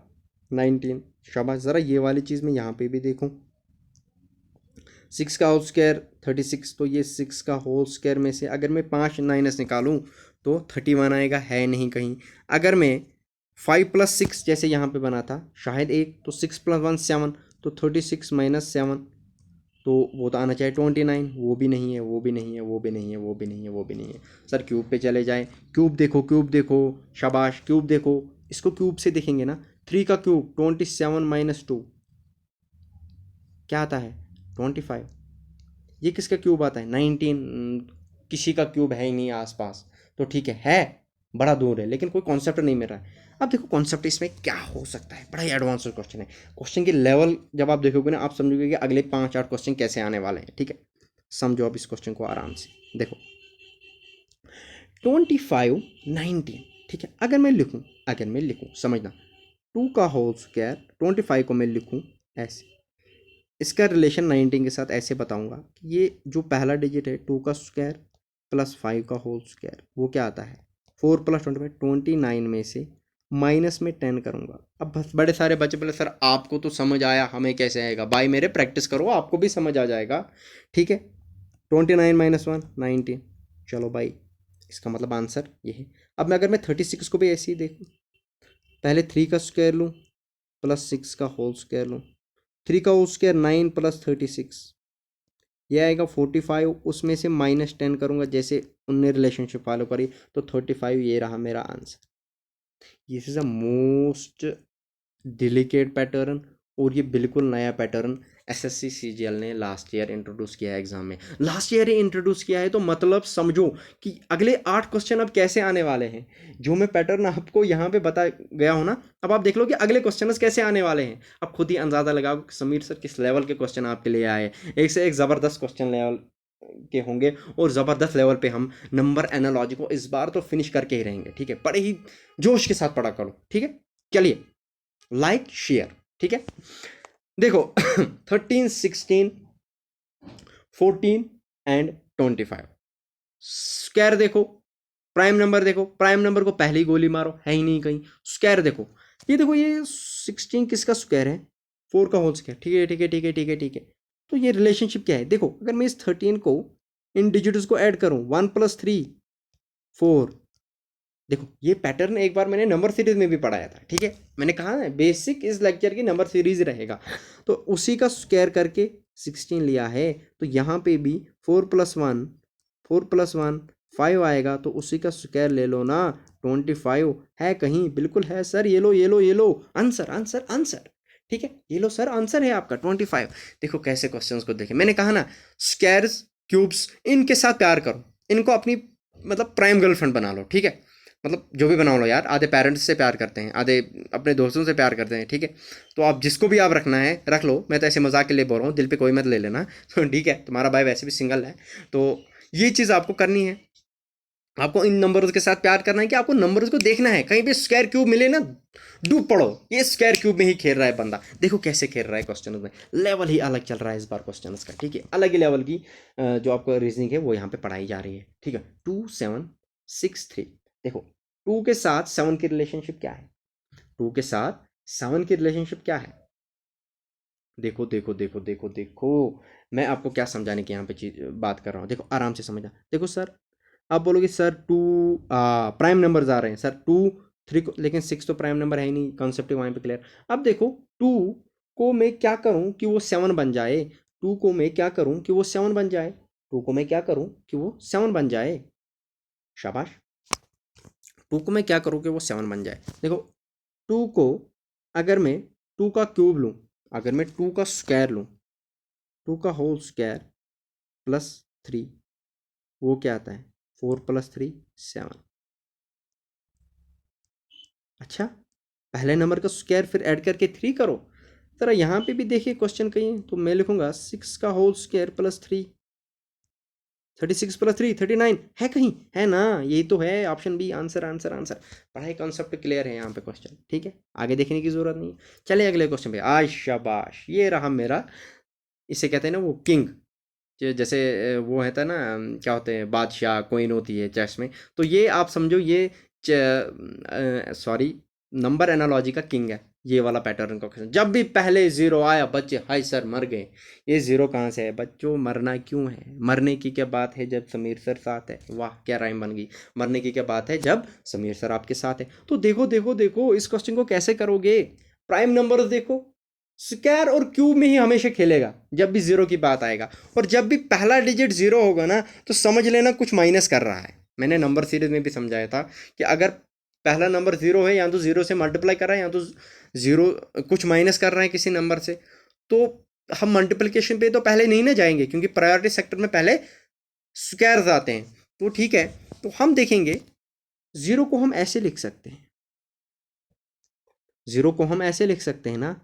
19। शाबाश। ज़रा ये वाली चीज़ मैं यहाँ पे भी देखूँ। 6 का होल स्क्वायर 36, तो ये 6 का होल स्क्वायर में से अगर मैं 5 माइनस निकालूँ तो 31 आएगा, है नहीं कहीं। अगर मैं 5 + 6 जैसे यहाँ पे बना था शायद एक, तो 6 + 1 7, तो 36 - 7, तो वो तो आना चाहिए 29। वो भी नहीं है, वो भी नहीं है, वो भी नहीं है, वो भी नहीं है, वो भी नहीं है। सर क्यूब पे चले जाएं। क्यूब देखो, क्यूब देखो, शाबाश। क्यूब देखो, इसको क्यूब से देखेंगे ना। 3 का क्यूब 27 - 2 क्या आता है? 25। ये किसका क्यूब आता है? 19। किसी का क्यूब है ही नहीं आसपास, तो ठीक है बड़ा दूर है, लेकिन कोई कॉन्सेप्ट नहीं मिल रहा है। अब देखो कॉन्सेप्ट इसमें क्या हो सकता है, बड़ा ही एडवांस क्वेश्चन है। क्वेश्चन की लेवल जब आप देखोगे ना, आप समझोगे कि अगले 5-8 क्वेश्चन कैसे आने वाले हैं। ठीक है, समझो अब इस क्वेश्चन को आराम से। देखो 25 19, ठीक है। अगर मैं लिखूँ समझना, 2 का होल स्क्वायर 25 को मैं लिखूँ ऐसे, इसका रिलेशन 19 के साथ ऐसे बताऊंगा कि ये जो पहला डिजिट है 2 का स्क्वायर प्लस 5 का होल स्क्वायर, वो क्या आता है? 4 + 25 29 में से माइनस में 10 करूंगा। अब बस बड़े सारे बच्चे बोले सर आपको तो समझ आया, हमें कैसे आएगा? भाई मेरे प्रैक्टिस करो, आपको भी समझ आ जाएगा। ठीक है, 29 - 1 19। चलो भाई, इसका मतलब आंसर ये है। अब मैं अगर मैं 36 को भी ऐसे ही देखूँ, पहले 3 का स्क्वायर लूँ प्लस 6 का होल स्क्वायर लूँ। 3 का होल स्क्वायर 9 + 36, ये आएगा 45। उसमें से -10 करूँगा जैसे उनने रिलेशनशिप फॉलो करी, तो 35 ये रहा मेरा answer. This is a most delicate pattern, और ये बिल्कुल नया पैटर्न एसएससी सीजीएल ने लास्ट ईयर इंट्रोड्यूस किया है एग्जाम में। लास्ट ईयर ही इंट्रोड्यूस किया है, तो मतलब समझो कि अगले 8 क्वेश्चन अब कैसे आने वाले हैं। जो मैं पैटर्न आपको यहाँ पे बता गया हूँ ना, अब आप देख लो कि अगले क्वेश्चन कैसे आने वाले हैं। अब खुद ही अंदाजा लगाओ कि समीर सर किस लेवल के क्वेश्चन आपके लिए आए। एक से एक ज़बरदस्त क्वेश्चन लेवल के होंगे, और ज़बरदस्त लेवल पे हम नंबर एनालॉजी को इस बार तो फिनिश करके ही रहेंगे। ठीक है, बड़े ही जोश के साथ पढ़ा करो। ठीक है, चलिए लाइक शेयर। ठीक है, देखो 13 16 14 एंड 25 स्क्वायर देखो, प्राइम नंबर देखो, प्राइम नंबर को पहली गोली मारो, है ही नहीं कहीं। स्क्वायर देखो, ये देखो ये 16 किसका स्क्वायर है? 4 का होल स्क्वायर। ठीक है ठीक है ठीक है ठीक है ठीक है। तो ये रिलेशनशिप क्या है? देखो अगर मैं इस 13 को इन डिजिट्स को ऐड करूं, 1 + 3 4। देखो ये पैटर्न एक बार मैंने नंबर सीरीज में भी पढ़ाया था। ठीक है, मैंने कहा ना बेसिक इस लेक्चर की नंबर सीरीज रहेगा, तो उसी का स्क्वायर करके 16 लिया है। तो यहाँ पे भी 4 + 1 5 आएगा, तो उसी का स्क्वायर ले लो ना। 25 है कहीं? बिल्कुल है सर, ये लो ये लो ये लो, आंसर आंसर आंसर। ठीक है, ये लो सर, आंसर है आपका 25। देखो कैसे क्वेश्चंस को देखें, मैंने कहा ना स्क्वायर्स क्यूब्स इनके साथ प्यार करो, इनको अपनी मतलब प्राइम गर्लफ्रेंड बना लो। ठीक है, मतलब जो भी बना लो यार, आधे पेरेंट्स से प्यार करते हैं, आधे अपने दोस्तों से प्यार करते हैं। ठीक है, तो आप जिसको भी आप रखना है रख लो, मैं तो ऐसे मजाक के लिए बोल रहा हूँ, दिल पे कोई मत ले लेना। तो ठीक है, तुम्हारा भाई वैसे भी सिंगल है, तो ये चीज़ आपको करनी है। आपको इन नंबर्स के साथ प्यार करना है कि आपको नंबर्स को देखना है, कहीं भी स्क्वायर क्यूब मिले ना डूब पड़ो, ये स्क्वायर क्यूब में ही खेल रहा है बंदा। देखो कैसे खेल रहा है, क्वेश्चन में लेवल ही अलग चल रहा है इस बार क्वेश्चन का। ठीक है, अलग ही लेवल की जो आपको रीजनिंग है वो यहाँ पे पढ़ाई जा रही है। ठीक है, 2 7 6 3। देखो 2 के साथ 7 की रिलेशनशिप क्या है? 2 के साथ 7 की रिलेशनशिप क्या है? देखो देखो देखो देखो देखो, मैं आपको क्या समझाने की यहाँ पे चीज बात कर रहा हूँ, देखो आराम से समझना। देखो सर, आप बोलोगे सर 2 प्राइम नंबर्स आ रहे हैं सर, 2 3 को, लेकिन 6 तो प्राइम नंबर है ही नहीं, कॉन्सेप्ट वहीं पे क्लियर। अब देखो 2 को मैं क्या करूं कि वो 7 बन जाए, 2 को मैं क्या करूं कि वो 7 बन जाए, 2 को मैं क्या करूं कि वो 7 बन जाए। शाबाश। 2 को मैं क्या करूं कि वो 7 बन जाए। देखो 2 को अगर मैं 2 का क्यूब लूं, अगर मैं 2 का स्क्वायर लूं, 2 का होल स्क्वायर प्लस 3, वो क्या आता है? 4 + 3 7। अच्छा, पहले नंबर का स्क्वायर फिर ऐड करके 3 करो। ज़रा यहाँ पे भी देखिए क्वेश्चन कहीं, तो मैं लिखूंगा 6 का होल स्क्वायर प्लस 3, 36 प्लस 3 39 है कहीं, है ना, यही तो है option B, answer answer answer. पढ़ाई कॉन्सेप्ट क्लियर है यहाँ पे क्वेश्चन, ठीक है, आगे देखने की जरूरत नहीं है। चलिए अगले क्वेश्चन पे, आज शाबाश, ये रहा मेरा, इसे कहते हैं ना वो किंग, जैसे वो है था ना, क्या होते हैं, बादशाह, कोइन होती है चेस में, तो ये आप समझो ये सॉरी नंबर एनालॉजी का किंग है, ये वाला पैटर्न का क्वेश्चन। जब भी पहले जीरो आया बच्चे हाय सर मर गए, ये जीरो कहाँ से है बच्चों, मरना क्यों है, मरने की क्या बात है जब समीर सर साथ है, वाह क्या राइम बन गई, मरने की क्या बात है जब समीर सर आपके साथ है। तो देखो देखो देखो इस क्वेश्चन को कैसे करोगे, प्राइम नंबर्स देखो, स्क्वायर और क्यूब में ही हमेशा खेलेगा जब भी जीरो की बात आएगा, और जब भी पहला डिजिट जीरो होगा ना तो समझ लेना कुछ माइनस कर रहा है। मैंने नंबर सीरीज में भी समझाया था कि अगर पहला नंबर जीरो है, या तो जीरो से मल्टीप्लाई कर रहा है, या तो जीरो कुछ माइनस कर रहा है किसी नंबर से, तो हम मल्टीप्लिकेशन पे तो पहले नहीं ना जाएंगे, क्योंकि प्रायोरिटी सेक्टर में पहले स्क्वायर्स आते हैं। तो ठीक है, तो हम देखेंगे जीरो को हम ऐसे लिख सकते हैं, जीरो को हम ऐसे लिख सकते हैं ना,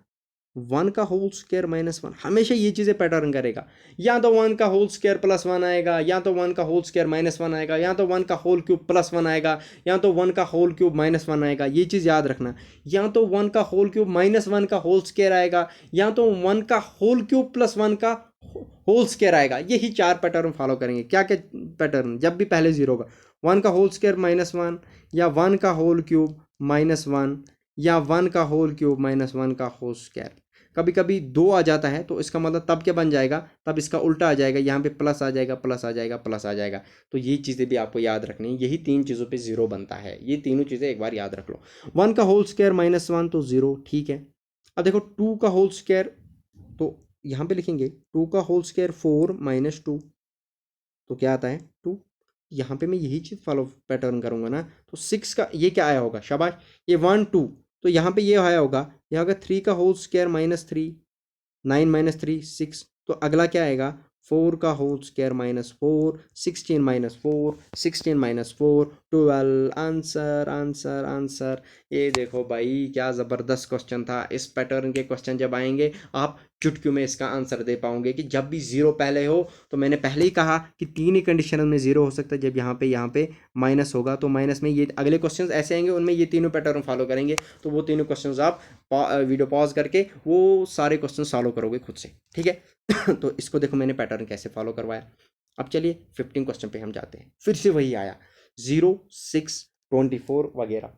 1 का होल स्क्वायर माइनस 1, हमेशा ये चीज़ें पैटर्न करेगा, या तो 1 का होल स्क्वायर प्लस 1 आएगा, या तो 1 का होल स्क्वायर माइनस 1 आएगा, या तो 1 का होल क्यूब प्लस 1 आएगा, या तो 1 का होल क्यूब माइनस 1 आएगा, ये चीज़ याद रखना। या तो 1 का होल क्यूब माइनस 1 का होल स्क्वायर आएगा, या तो 1 का होल क्यूब प्लस 1 का होल स्क्वायर आएगा, यही 4 पैटर्न फॉलो करेंगे। क्या क्या पैटर्न, जब भी पहले जीरो होगा, 1 का होल स्क्वायर माइनस 1, या 1 का होल क्यूब माइनस 1, या 1 का होल क्यूब माइनस 1 का होल स्क्वायर। कभी कभी 2 आ जाता है तो इसका मतलब तब क्या बन जाएगा, तब इसका उल्टा आ जाएगा, यहाँ पे प्लस आ जाएगा, प्लस आ जाएगा, प्लस आ जाएगा। तो ये चीज़ें भी आपको याद रखनी है, यही 3 चीज़ों पे जीरो बनता है, ये तीनों चीज़ें एक बार याद रख लो। 1 का होल स्क्वायर माइनस 1 तो जीरो, ठीक है। अब देखो 2 का होल स्क्वायर, तो यहाँ पे लिखेंगे 2 का होल स्क्वायर 4 माइनस 2, तो क्या आता है 2। यहाँ पे मैं यही चीज़ फॉलो पैटर्न करूँगा ना, तो 6 का ये क्या आया होगा, शाबाश, ये 1 2, तो यहाँ पे ये आया होगा, यहाँ का 3 का होल स्क्वायर माइनस 3, 9 माइनस 3 6, तो अगला क्या आएगा, 4 का whole square minus 4, 16 minus 4, 16 minus 4 12, answer answer answer. ये देखो भाई क्या ज़बरदस्त क्वेश्चन था, इस पैटर्न के क्वेश्चन जब आएंगे आप चुटकियों में इसका आंसर दे पाओगे, कि जब भी जीरो पहले हो, तो मैंने पहले ही कहा कि 3 ही कंडीशन में जीरो हो सकता है, जब यहाँ पे माइनस होगा, तो माइनस में ये अगले क्वेश्चन ऐसे आएंगे, उनमें ये तीनों पैटर्न फॉलो करेंगे, तो वो तीनों क्वेश्चन आप वीडियो पॉज करके वो सारे क्वेश्चन सॉल्व करोगे खुद से, ठीक है। तो इसको देखो मैंने पैटर्न कैसे फॉलो करवाया। अब चलिए 15 क्वेश्चन पे हम जाते हैं, फिर से वही आया 0 6 24 वगैरह,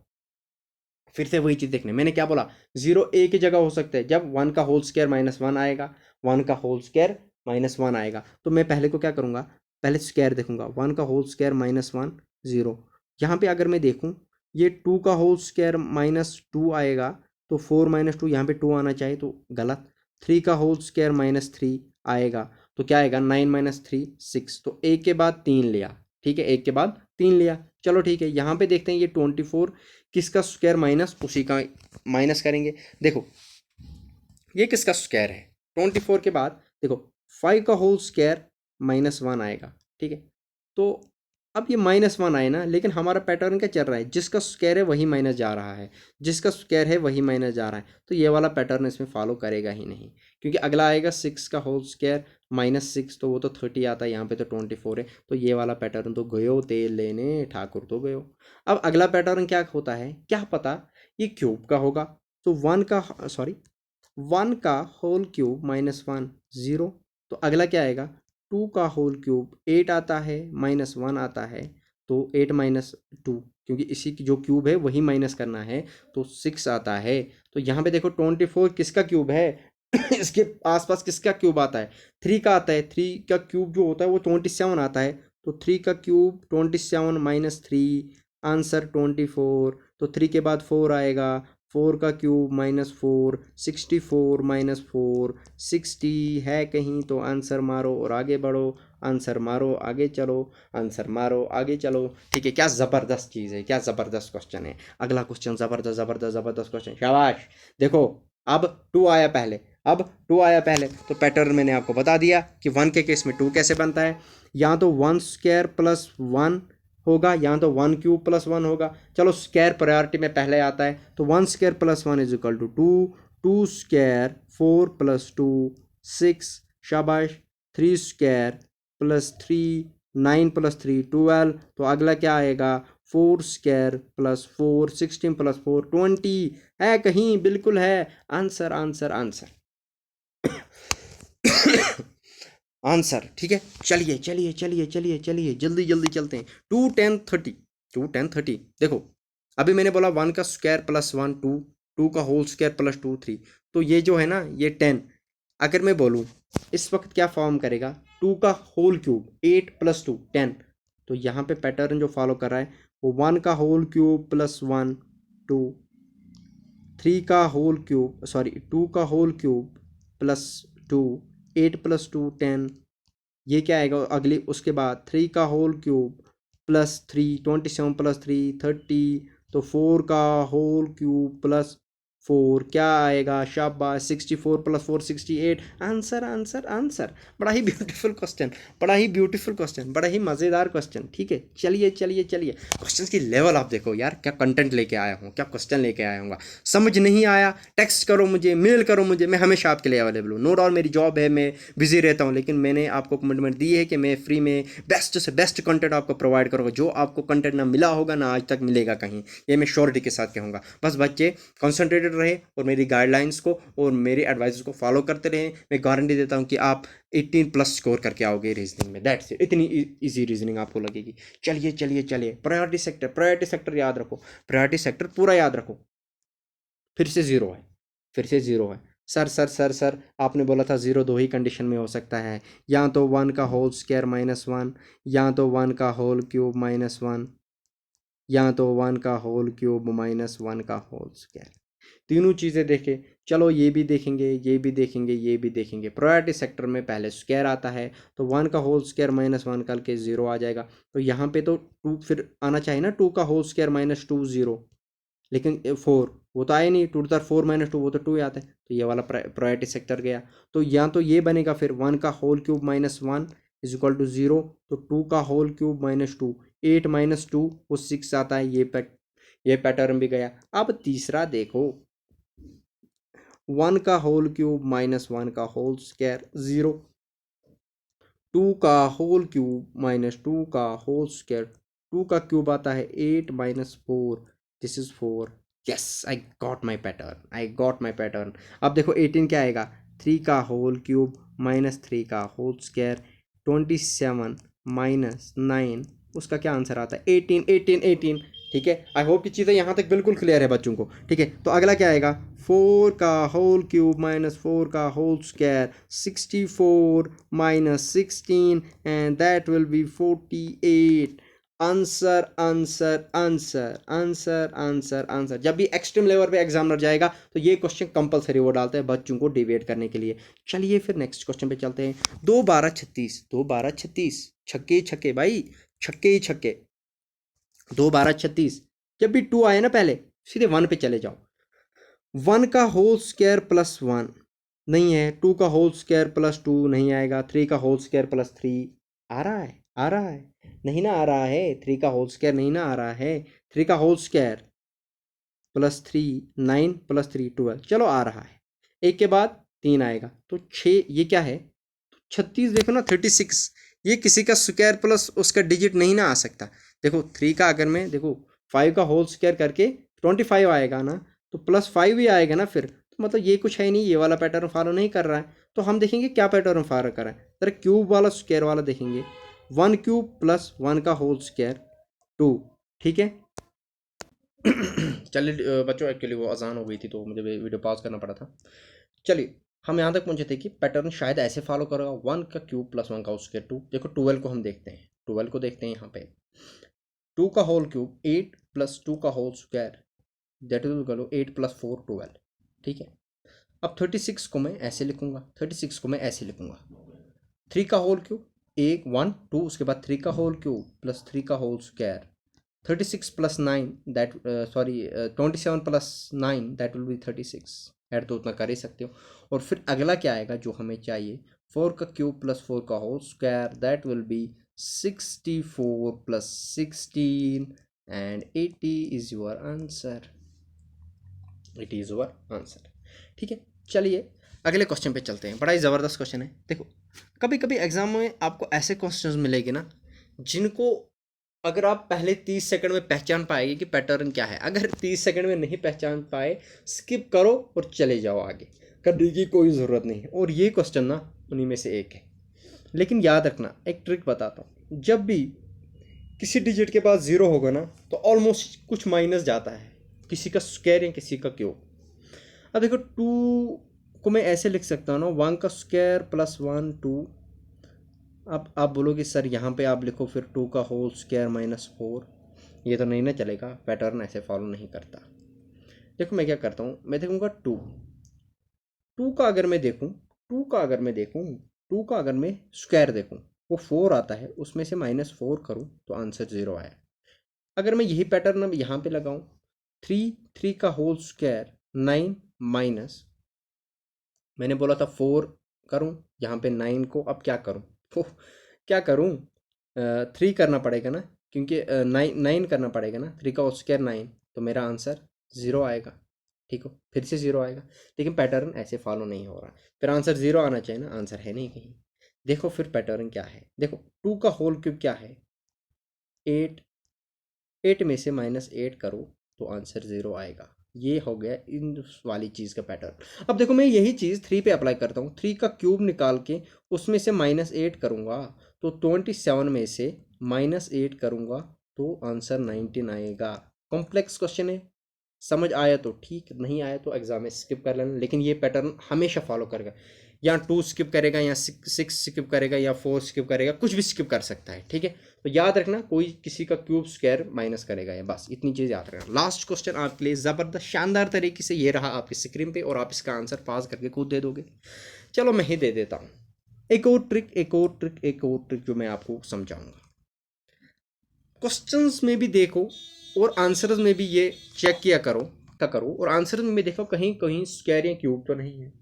फिर से वही चीज़ देखने, मैंने क्या बोला, जीरो एक ही जगह हो सकता है, जब 1 का होल स्क्वायर माइनस 1 आएगा, 1 का होल स्क्वायर माइनस 1 आएगा, तो मैं पहले को क्या करूँगा, पहले स्क्वायर देखूंगा, 1 का होल स्क्वायर माइनस 1 0। यहाँ पे अगर मैं देखूँ, ये 2 का होल स्क्वायर माइनस 2 आएगा, तो 4 माइनस 2, यहाँ पे 2 आना चाहिए, तो गलत। 3 का होल स्क्वायर माइनस 3 आएगा, तो क्या आएगा, 9 माइनस 3 6, तो एक के बाद 3 लिया, ठीक है, एक के बाद 3 लिया। चलो ठीक है, यहाँ पे देखते हैं ये 24 किसका स्क्वायर माइनस उसी का माइनस करेंगे। देखो ये किसका स्क्वायर है, 24 के बाद देखो 5 का होल स्क्वायर माइनस 1 आएगा, ठीक है। तो अब ये माइनस 1 आए ना, लेकिन हमारा पैटर्न क्या चल रहा है, जिसका स्क्वायर है वही माइनस जा रहा है, जिसका स्क्वायर है वही माइनस जा रहा है, तो ये वाला पैटर्न इसमें फॉलो करेगा ही नहीं, क्योंकि अगला आएगा 6 का होल स्क्वायर माइनस 6, तो वो तो 30 आता है, यहाँ पे तो 24 है, तो ये वाला पैटर्न तो गयो तेल लेने ठाकुर तो गयो। अब अगला पैटर्न क्या होता है, क्या पता ये क्यूब का होगा, तो 1 का होल क्यूब माइनस 1 0, तो अगला क्या आएगा, 2 का होल क्यूब 8 आता है, माइनस 1 आता है, तो 8 माइनस 2, क्योंकि इसी की जो क्यूब है वही माइनस करना है, तो 6 आता है। तो यहाँ पे देखो 24 किसका क्यूब है इसके आसपास किसका क्यूब आता है, 3 का आता है, 3 का क्यूब जो होता है वो 27 आता है, तो 3 का क्यूब 27 माइनस 3, आंसर 24, तो 3 के बाद 4 आएगा, 4 का क्यूब माइनस 4, 64 माइनस 4 60 है कहीं, तो आंसर मारो और आगे बढ़ो, आंसर मारो आगे चलो, आंसर मारो आगे चलो, ठीक है। क्या ज़बरदस्त चीज़ है, क्या ज़बरदस्त क्वेश्चन है। अगला क्वेश्चन ज़बरदस्त ज़बरदस्त ज़बरदस्त क्वेश्चन, शाबाश। देखो अब 2 आया पहले, अब 2 आया पहले, तो पैटर्न मैंने आपको बता दिया कि 1 के केस में 2 कैसे बनता है, या तो 1 स्क्वायर प्लस 1 होगा, या तो 1³ + 1 होगा। चलो स्क्वायर प्रायोरिटी में पहले आता है, तो 1² + 1 इज इक्वल टू 2, 2² 4 + 2 6, शाबाश, 3² + 3 9 + 3 12, तो अगला क्या आएगा 4² + 4 16 + 4 20, है कहीं, बिल्कुल है। आंसर आंसर आंसर आंसर, ठीक है। चलिए चलिए चलिए चलिए चलिए, जल्दी जल्दी चलते हैं। 2 10 30, 2 10 30, देखो अभी मैंने बोला 1² + 1 2, 2² + 2 3, तो ये जो है ना ये 10, अगर मैं बोलूँ इस वक्त क्या फॉर्म करेगा, 2³ 8 + 2 10, तो यहाँ पे पैटर्न जो फॉलो कर रहा है वो 1³ + 1 2, 3³ सॉरी 2³ + 2 8 + 2 10, ये क्या आएगा अगली उसके बाद 3³ + 3 27 + 3 30, तो 4³ + 4 क्या आएगा, शाबाश, 64 + 4 68। आंसर आंसर आंसर, बड़ा ही ब्यूटीफुल क्वेश्चन, बड़ा ही ब्यूटीफुल क्वेश्चन, बड़ा ही मज़ेदार क्वेश्चन, ठीक है। चलिए चलिए चलिए, क्वेश्चन की लेवल आप देखो यार, क्या कंटेंट लेके आया हूँ, क्या क्वेश्चन लेके आया हूँ। समझ नहीं आया टेक्स्ट करो मुझे, मेल करो मुझे, मैं हमेशा आपके लिए अवेलेबल हूँ। नो डाउट मेरी जॉब है, मैं बिजी रहता हूँ, लेकिन मैंने आपको कमिटमेंट दी है कि मैं फ्री में बेस्ट से बेस्ट कंटेंट आपको प्रोवाइड करूँगा। जो आपको कंटेंट ना मिला होगा ना आज तक मिलेगा कहीं, ये मैं श्योरिटी के साथ कहूँगा। बस बच्चे कॉन्सेंट्रेटेड रहे और मेरी गाइडलाइंस को और मेरी एडवाइस को फॉलो करते रहें। मैं गारंटी देता हूँ कि आप 18+ स्कोर करके आओगे रीजनिंग में, दैट्स इट, इतनी ईजी रीजनिंग आपको लगेगी। चलिए चलिए चलिए, प्रायोरिटी सेक्टर याद रखो, प्रायोरिटी सेक्टर पूरा याद रखो। फिर से ज़ीरो है, फिर से ज़ीरो है। सर सर सर सर, आपने बोला था ज़ीरो दो ही कंडीशन में हो सकता है, या तो 1² -1, या तो 1³ -1, या तो 1³ -1²। तीनों चीज़ें देखें, चलो ये भी देखेंगे, ये भी देखेंगे, ये भी देखेंगे। प्रायोरिटी सेक्टर में पहले स्क्वायर आता है, तो 1² -1 करके ज़ीरो आ जाएगा। तो यहाँ पे तो टू फिर आना चाहिए ना, 2² -2 0, लेकिन 4 वो तो आया नहीं, 2 4 -2 वो तो 2 आता है, तो ये वाला प्रायोरिटी सेक्टर गया। तो या तो ये बनेगा फिर 1³ -1 इज इक्वल टू 0, तो 2³ -2 8 -2 वो 6 आता है, ये पैटर्न भी गया। अब तीसरा देखो, 1³ -1² 0, 2³ -2², 2 का क्यूब आता है 8 -4, this is 4। Yes, I got my pattern, I got my pattern. अब देखो 18 क्या आएगा, 3³ -3², 27 -9, उसका क्या आंसर आता है 18 18 18, ठीक है। आई होप कि चीज़ें यहाँ तक बिल्कुल क्लियर है बच्चों को, ठीक है। तो अगला क्या आएगा, 4³ -4², 64 -16, and that will be 48। Answer answer answer answer answer answer. जब भी एक्सट्रीम लेवल पे एग्जामिनर जाएगा तो ये क्वेश्चन कंपलसरी वो डालते हैं बच्चों को डिवेट करने के लिए। चलिए फिर नेक्स्ट क्वेश्चन पे चलते हैं। 2 12 36, 2 12 36, छक्के ही छक्के भाई, छक्के ही छक्के। 2 12 36, जब भी 2 आए ना पहले सीधे 1 पे चले जाओ। 1² +1 नहीं है, 2² +2 नहीं आएगा, 3² +3 आ रहा है, आ रहा है, नहीं ना आ रहा है, 3² नहीं ना आ रहा है, 3² +3 9 +3 12, चलो आ रहा है। एक के बाद 3 आएगा तो 6, ये क्या है 36, देखो ना 36, ये किसी का स्क्वायर प्लस उसका डिजिट नहीं ना आ सकता। देखो 3 का अगर मैं देखो 5 का होल स्क्वायर करके 25 आएगा ना, तो +5 ही आएगा ना फिर, तो मतलब ये कुछ है नहीं, ये वाला पैटर्न फॉलो नहीं कर रहा है। तो हम देखेंगे क्या पैटर्न फॉलो कर रहा है, जरा क्यूब वाला स्क्वायर वाला देखेंगे, 1³ + 1 का होल स्क्वायर 2, ठीक है। चलिए बच्चों, एक्चुअली वो अजान हो गई थी तो मुझे वीडियो पॉज करना पड़ा था। चलिए हम यहाँ तक पहुँचे थे कि पैटर्न शायद ऐसे फॉलो करेगा, 1³ + 1 का स्क्वायर 2। देखो 12 को हम देखते हैं, 12 को देखते हैं यहाँ पे, 2³ 8 + 2 का whole square, that is equal to 8 + 4 12, ठीक है। अब 36 को मैं ऐसे लिखूंगा, 36 को मैं ऐसे लिखूंगा, 3³ 1 1 2, उसके बाद 3³ +3 का whole square, 36 + 9 that sorry 27 + 9 that will be 36, add तो उतना कर ही सकते हो। और फिर अगला क्या आएगा जो हमें चाहिए, 4³ + 4 का whole square, that will be 64 plus 16 and 80 is your answer. It is your answer. ठीक है, चलिए अगले क्वेश्चन पे चलते हैं। बड़ा ही ज़बरदस्त क्वेश्चन है। देखो, कभी कभी एग्जाम में आपको ऐसे क्वेश्चंस मिलेंगे ना जिनको अगर आप पहले 30 सेकंड में पहचान पाएंगे कि पैटर्न क्या है। अगर 30 सेकंड में नहीं पहचान पाए, स्किप करो और चले जाओ आगे, करने की कोई ज़रूरत नहीं है। और ये क्वेश्चन ना उन्हीं में से एक है। लेकिन याद रखना, एक ट्रिक बताता हूँ, जब भी किसी डिजिट के पास ज़ीरो होगा ना तो ऑलमोस्ट कुछ माइनस जाता है, किसी का स्क्वायर या किसी का क्यूब। अब देखो, 2 को मैं ऐसे लिख सकता हूँ ना, 1 का स्क्वायर प्लस 1 2। अब आप बोलोगे सर यहाँ पे आप लिखो फिर 2 का होल स्क्वायर माइनस 4, ये तो नहीं ना चलेगा, पैटर्न ऐसे फॉलो नहीं करता। देखो मैं क्या करता हूँ, मैं देखूँगा 2 का अगर मैं देखूँ, 2 का अगर मैं देखूँ 2 का अगर मैं स्क्वायर देखूँ वो 4 आता है, उसमें से -4 करूँ तो आंसर 0 आया। अगर मैं यही पैटर्न अब यहाँ पे लगाऊँ, 3 का होल स्क्वायर 9 माइनस, मैंने बोला था 4 करूँ, यहाँ पे 9 को अब क्या करूँ, तो क्या करूँ, 3 करना पड़ेगा ना, क्योंकि 9 करना पड़ेगा ना, 3 का होल स्क्वायर 9, तो मेरा आंसर 0 आएगा। ठीक हो, फिर से 0 आएगा, लेकिन पैटर्न ऐसे फॉलो नहीं हो रहा, फिर आंसर 0 आना चाहिए ना, आंसर है नहीं कहीं। देखो फिर पैटर्न क्या है, देखो 2 का होल क्यूब क्या है, 8, 8 में से -8 करो तो आंसर 0 आएगा। ये हो गया इन वाली चीज़ का पैटर्न। अब देखो मैं यही चीज़ 3 पे अप्लाई करता हूँ, 3 का क्यूब निकाल के उसमें से -8 करूँगा तो 27 में से -8 करूँगा तो आंसर 19 आएगा। कॉम्प्लेक्स क्वेश्चन है, समझ आया तो ठीक, नहीं आया तो एग्जाम में स्किप कर लेना, लेकिन ये पैटर्न हमेशा फॉलो करेगा। या 2 स्किप करेगा, या 6 स्किप करेगा, या 4 स्किप करेगा, कुछ भी स्किप कर सकता है। ठीक है, तो याद रखना, कोई किसी का क्यूब स्क्वायर माइनस करेगा, या बस इतनी चीज़ याद रखना। लास्ट क्वेश्चन आपके लिए ज़बरदस्त शानदार तरीके से ये रहा आपकी स्क्रीन पे, और आप इसका आंसर पास करके खुद दे दोगे। चलो मैं ही दे देता हूँ एक और ट्रिक, एक और ट्रिक, एक और ट्रिक जो मैं आपको समझाऊंगा। क्वेश्चंस में भी देखो और आंसर्स में भी ये चेक किया करो, क्या करो, और आंसर में देखो कहीं कहीं स्क्वायर या क्यूब तो नहीं है।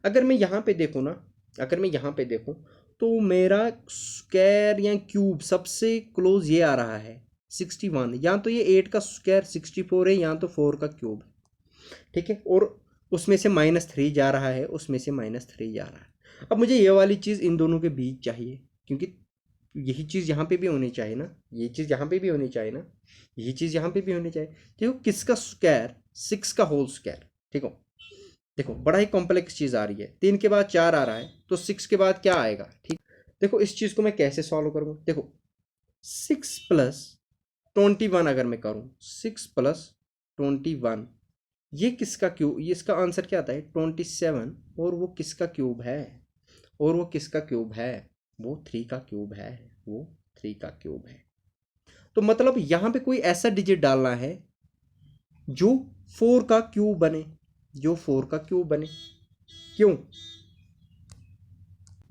अगर मैं यहाँ पे देखूँ ना, अगर मैं यहाँ पे देखूँ तो मेरा स्क्वायर या क्यूब सबसे क्लोज ये आ रहा है 61, या तो ये 8 का स्क्वायर 64 है, या तो 4 का क्यूब है। ठीक है, और उसमें से -3 जा रहा है, उसमें से -3 जा रहा है। अब मुझे ये वाली चीज़ इन दोनों के बीच चाहिए, क्योंकि यही चीज़ यहाँ पे भी होनी चाहिए ना, ये चीज़ यहाँ पे भी होनी चाहिए ना, यही चीज़ यहाँ पे भी होनी चाहिए। देखो किसका स्क्वायर, 6 का होल स्क्वायर। ठीक हो, देखो बड़ा ही कॉम्प्लेक्स चीज़ आ रही है, 3 के बाद 4 आ रहा है तो 6 के बाद क्या आएगा। ठीक, देखो इस चीज़ को मैं कैसे सॉल्व करूँगा, देखो 6 + 21 अगर मैं करूँ, 6 + 21, ये किसका क्यूब, ये इसका आंसर क्या आता है 27, और वो किसका क्यूब है, और वो किसका क्यूब है, वो 3 का क्यूब है, वो 3 का क्यूब है। तो मतलब यहाँ पे कोई ऐसा डिजिट डालना है जो 4 का क्यूब बने, जो 4 का क्यूब बने, क्यों,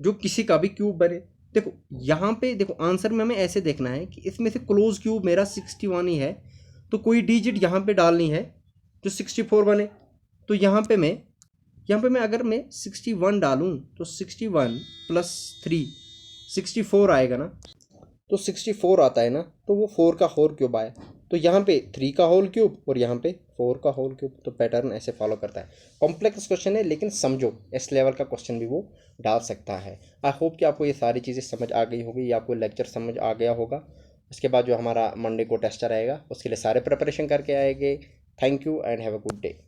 जो किसी का भी क्यूब बने। देखो यहाँ पे देखो आंसर में हमें ऐसे देखना है कि इसमें से क्लोज क्यूब मेरा 61 ही है, तो कोई डिजिट यहाँ पे डालनी है जो 64 बने। तो यहाँ पे मैं अगर मैं 61 डालूँ तो 61 + 3 64 आएगा ना, तो 64 आता है ना, तो वो 4 का होल क्यूब आया, तो यहाँ पे 3 का होल क्यूब और यहाँ पे 4 का होल क्यूब। तो पैटर्न ऐसे फॉलो करता है। कॉम्प्लेक्स क्वेश्चन है, लेकिन समझो इस लेवल का क्वेश्चन भी वो डाल सकता है। आई होप कि आपको ये सारी चीज़ें समझ आ गई होगी, या आपको लेक्चर समझ आ गया होगा। उसके बाद जो हमारा मंडे को टेस्ट रहेगा उसके लिए सारे प्रिपरेशन करके आएंगे। Thank you and have a good day.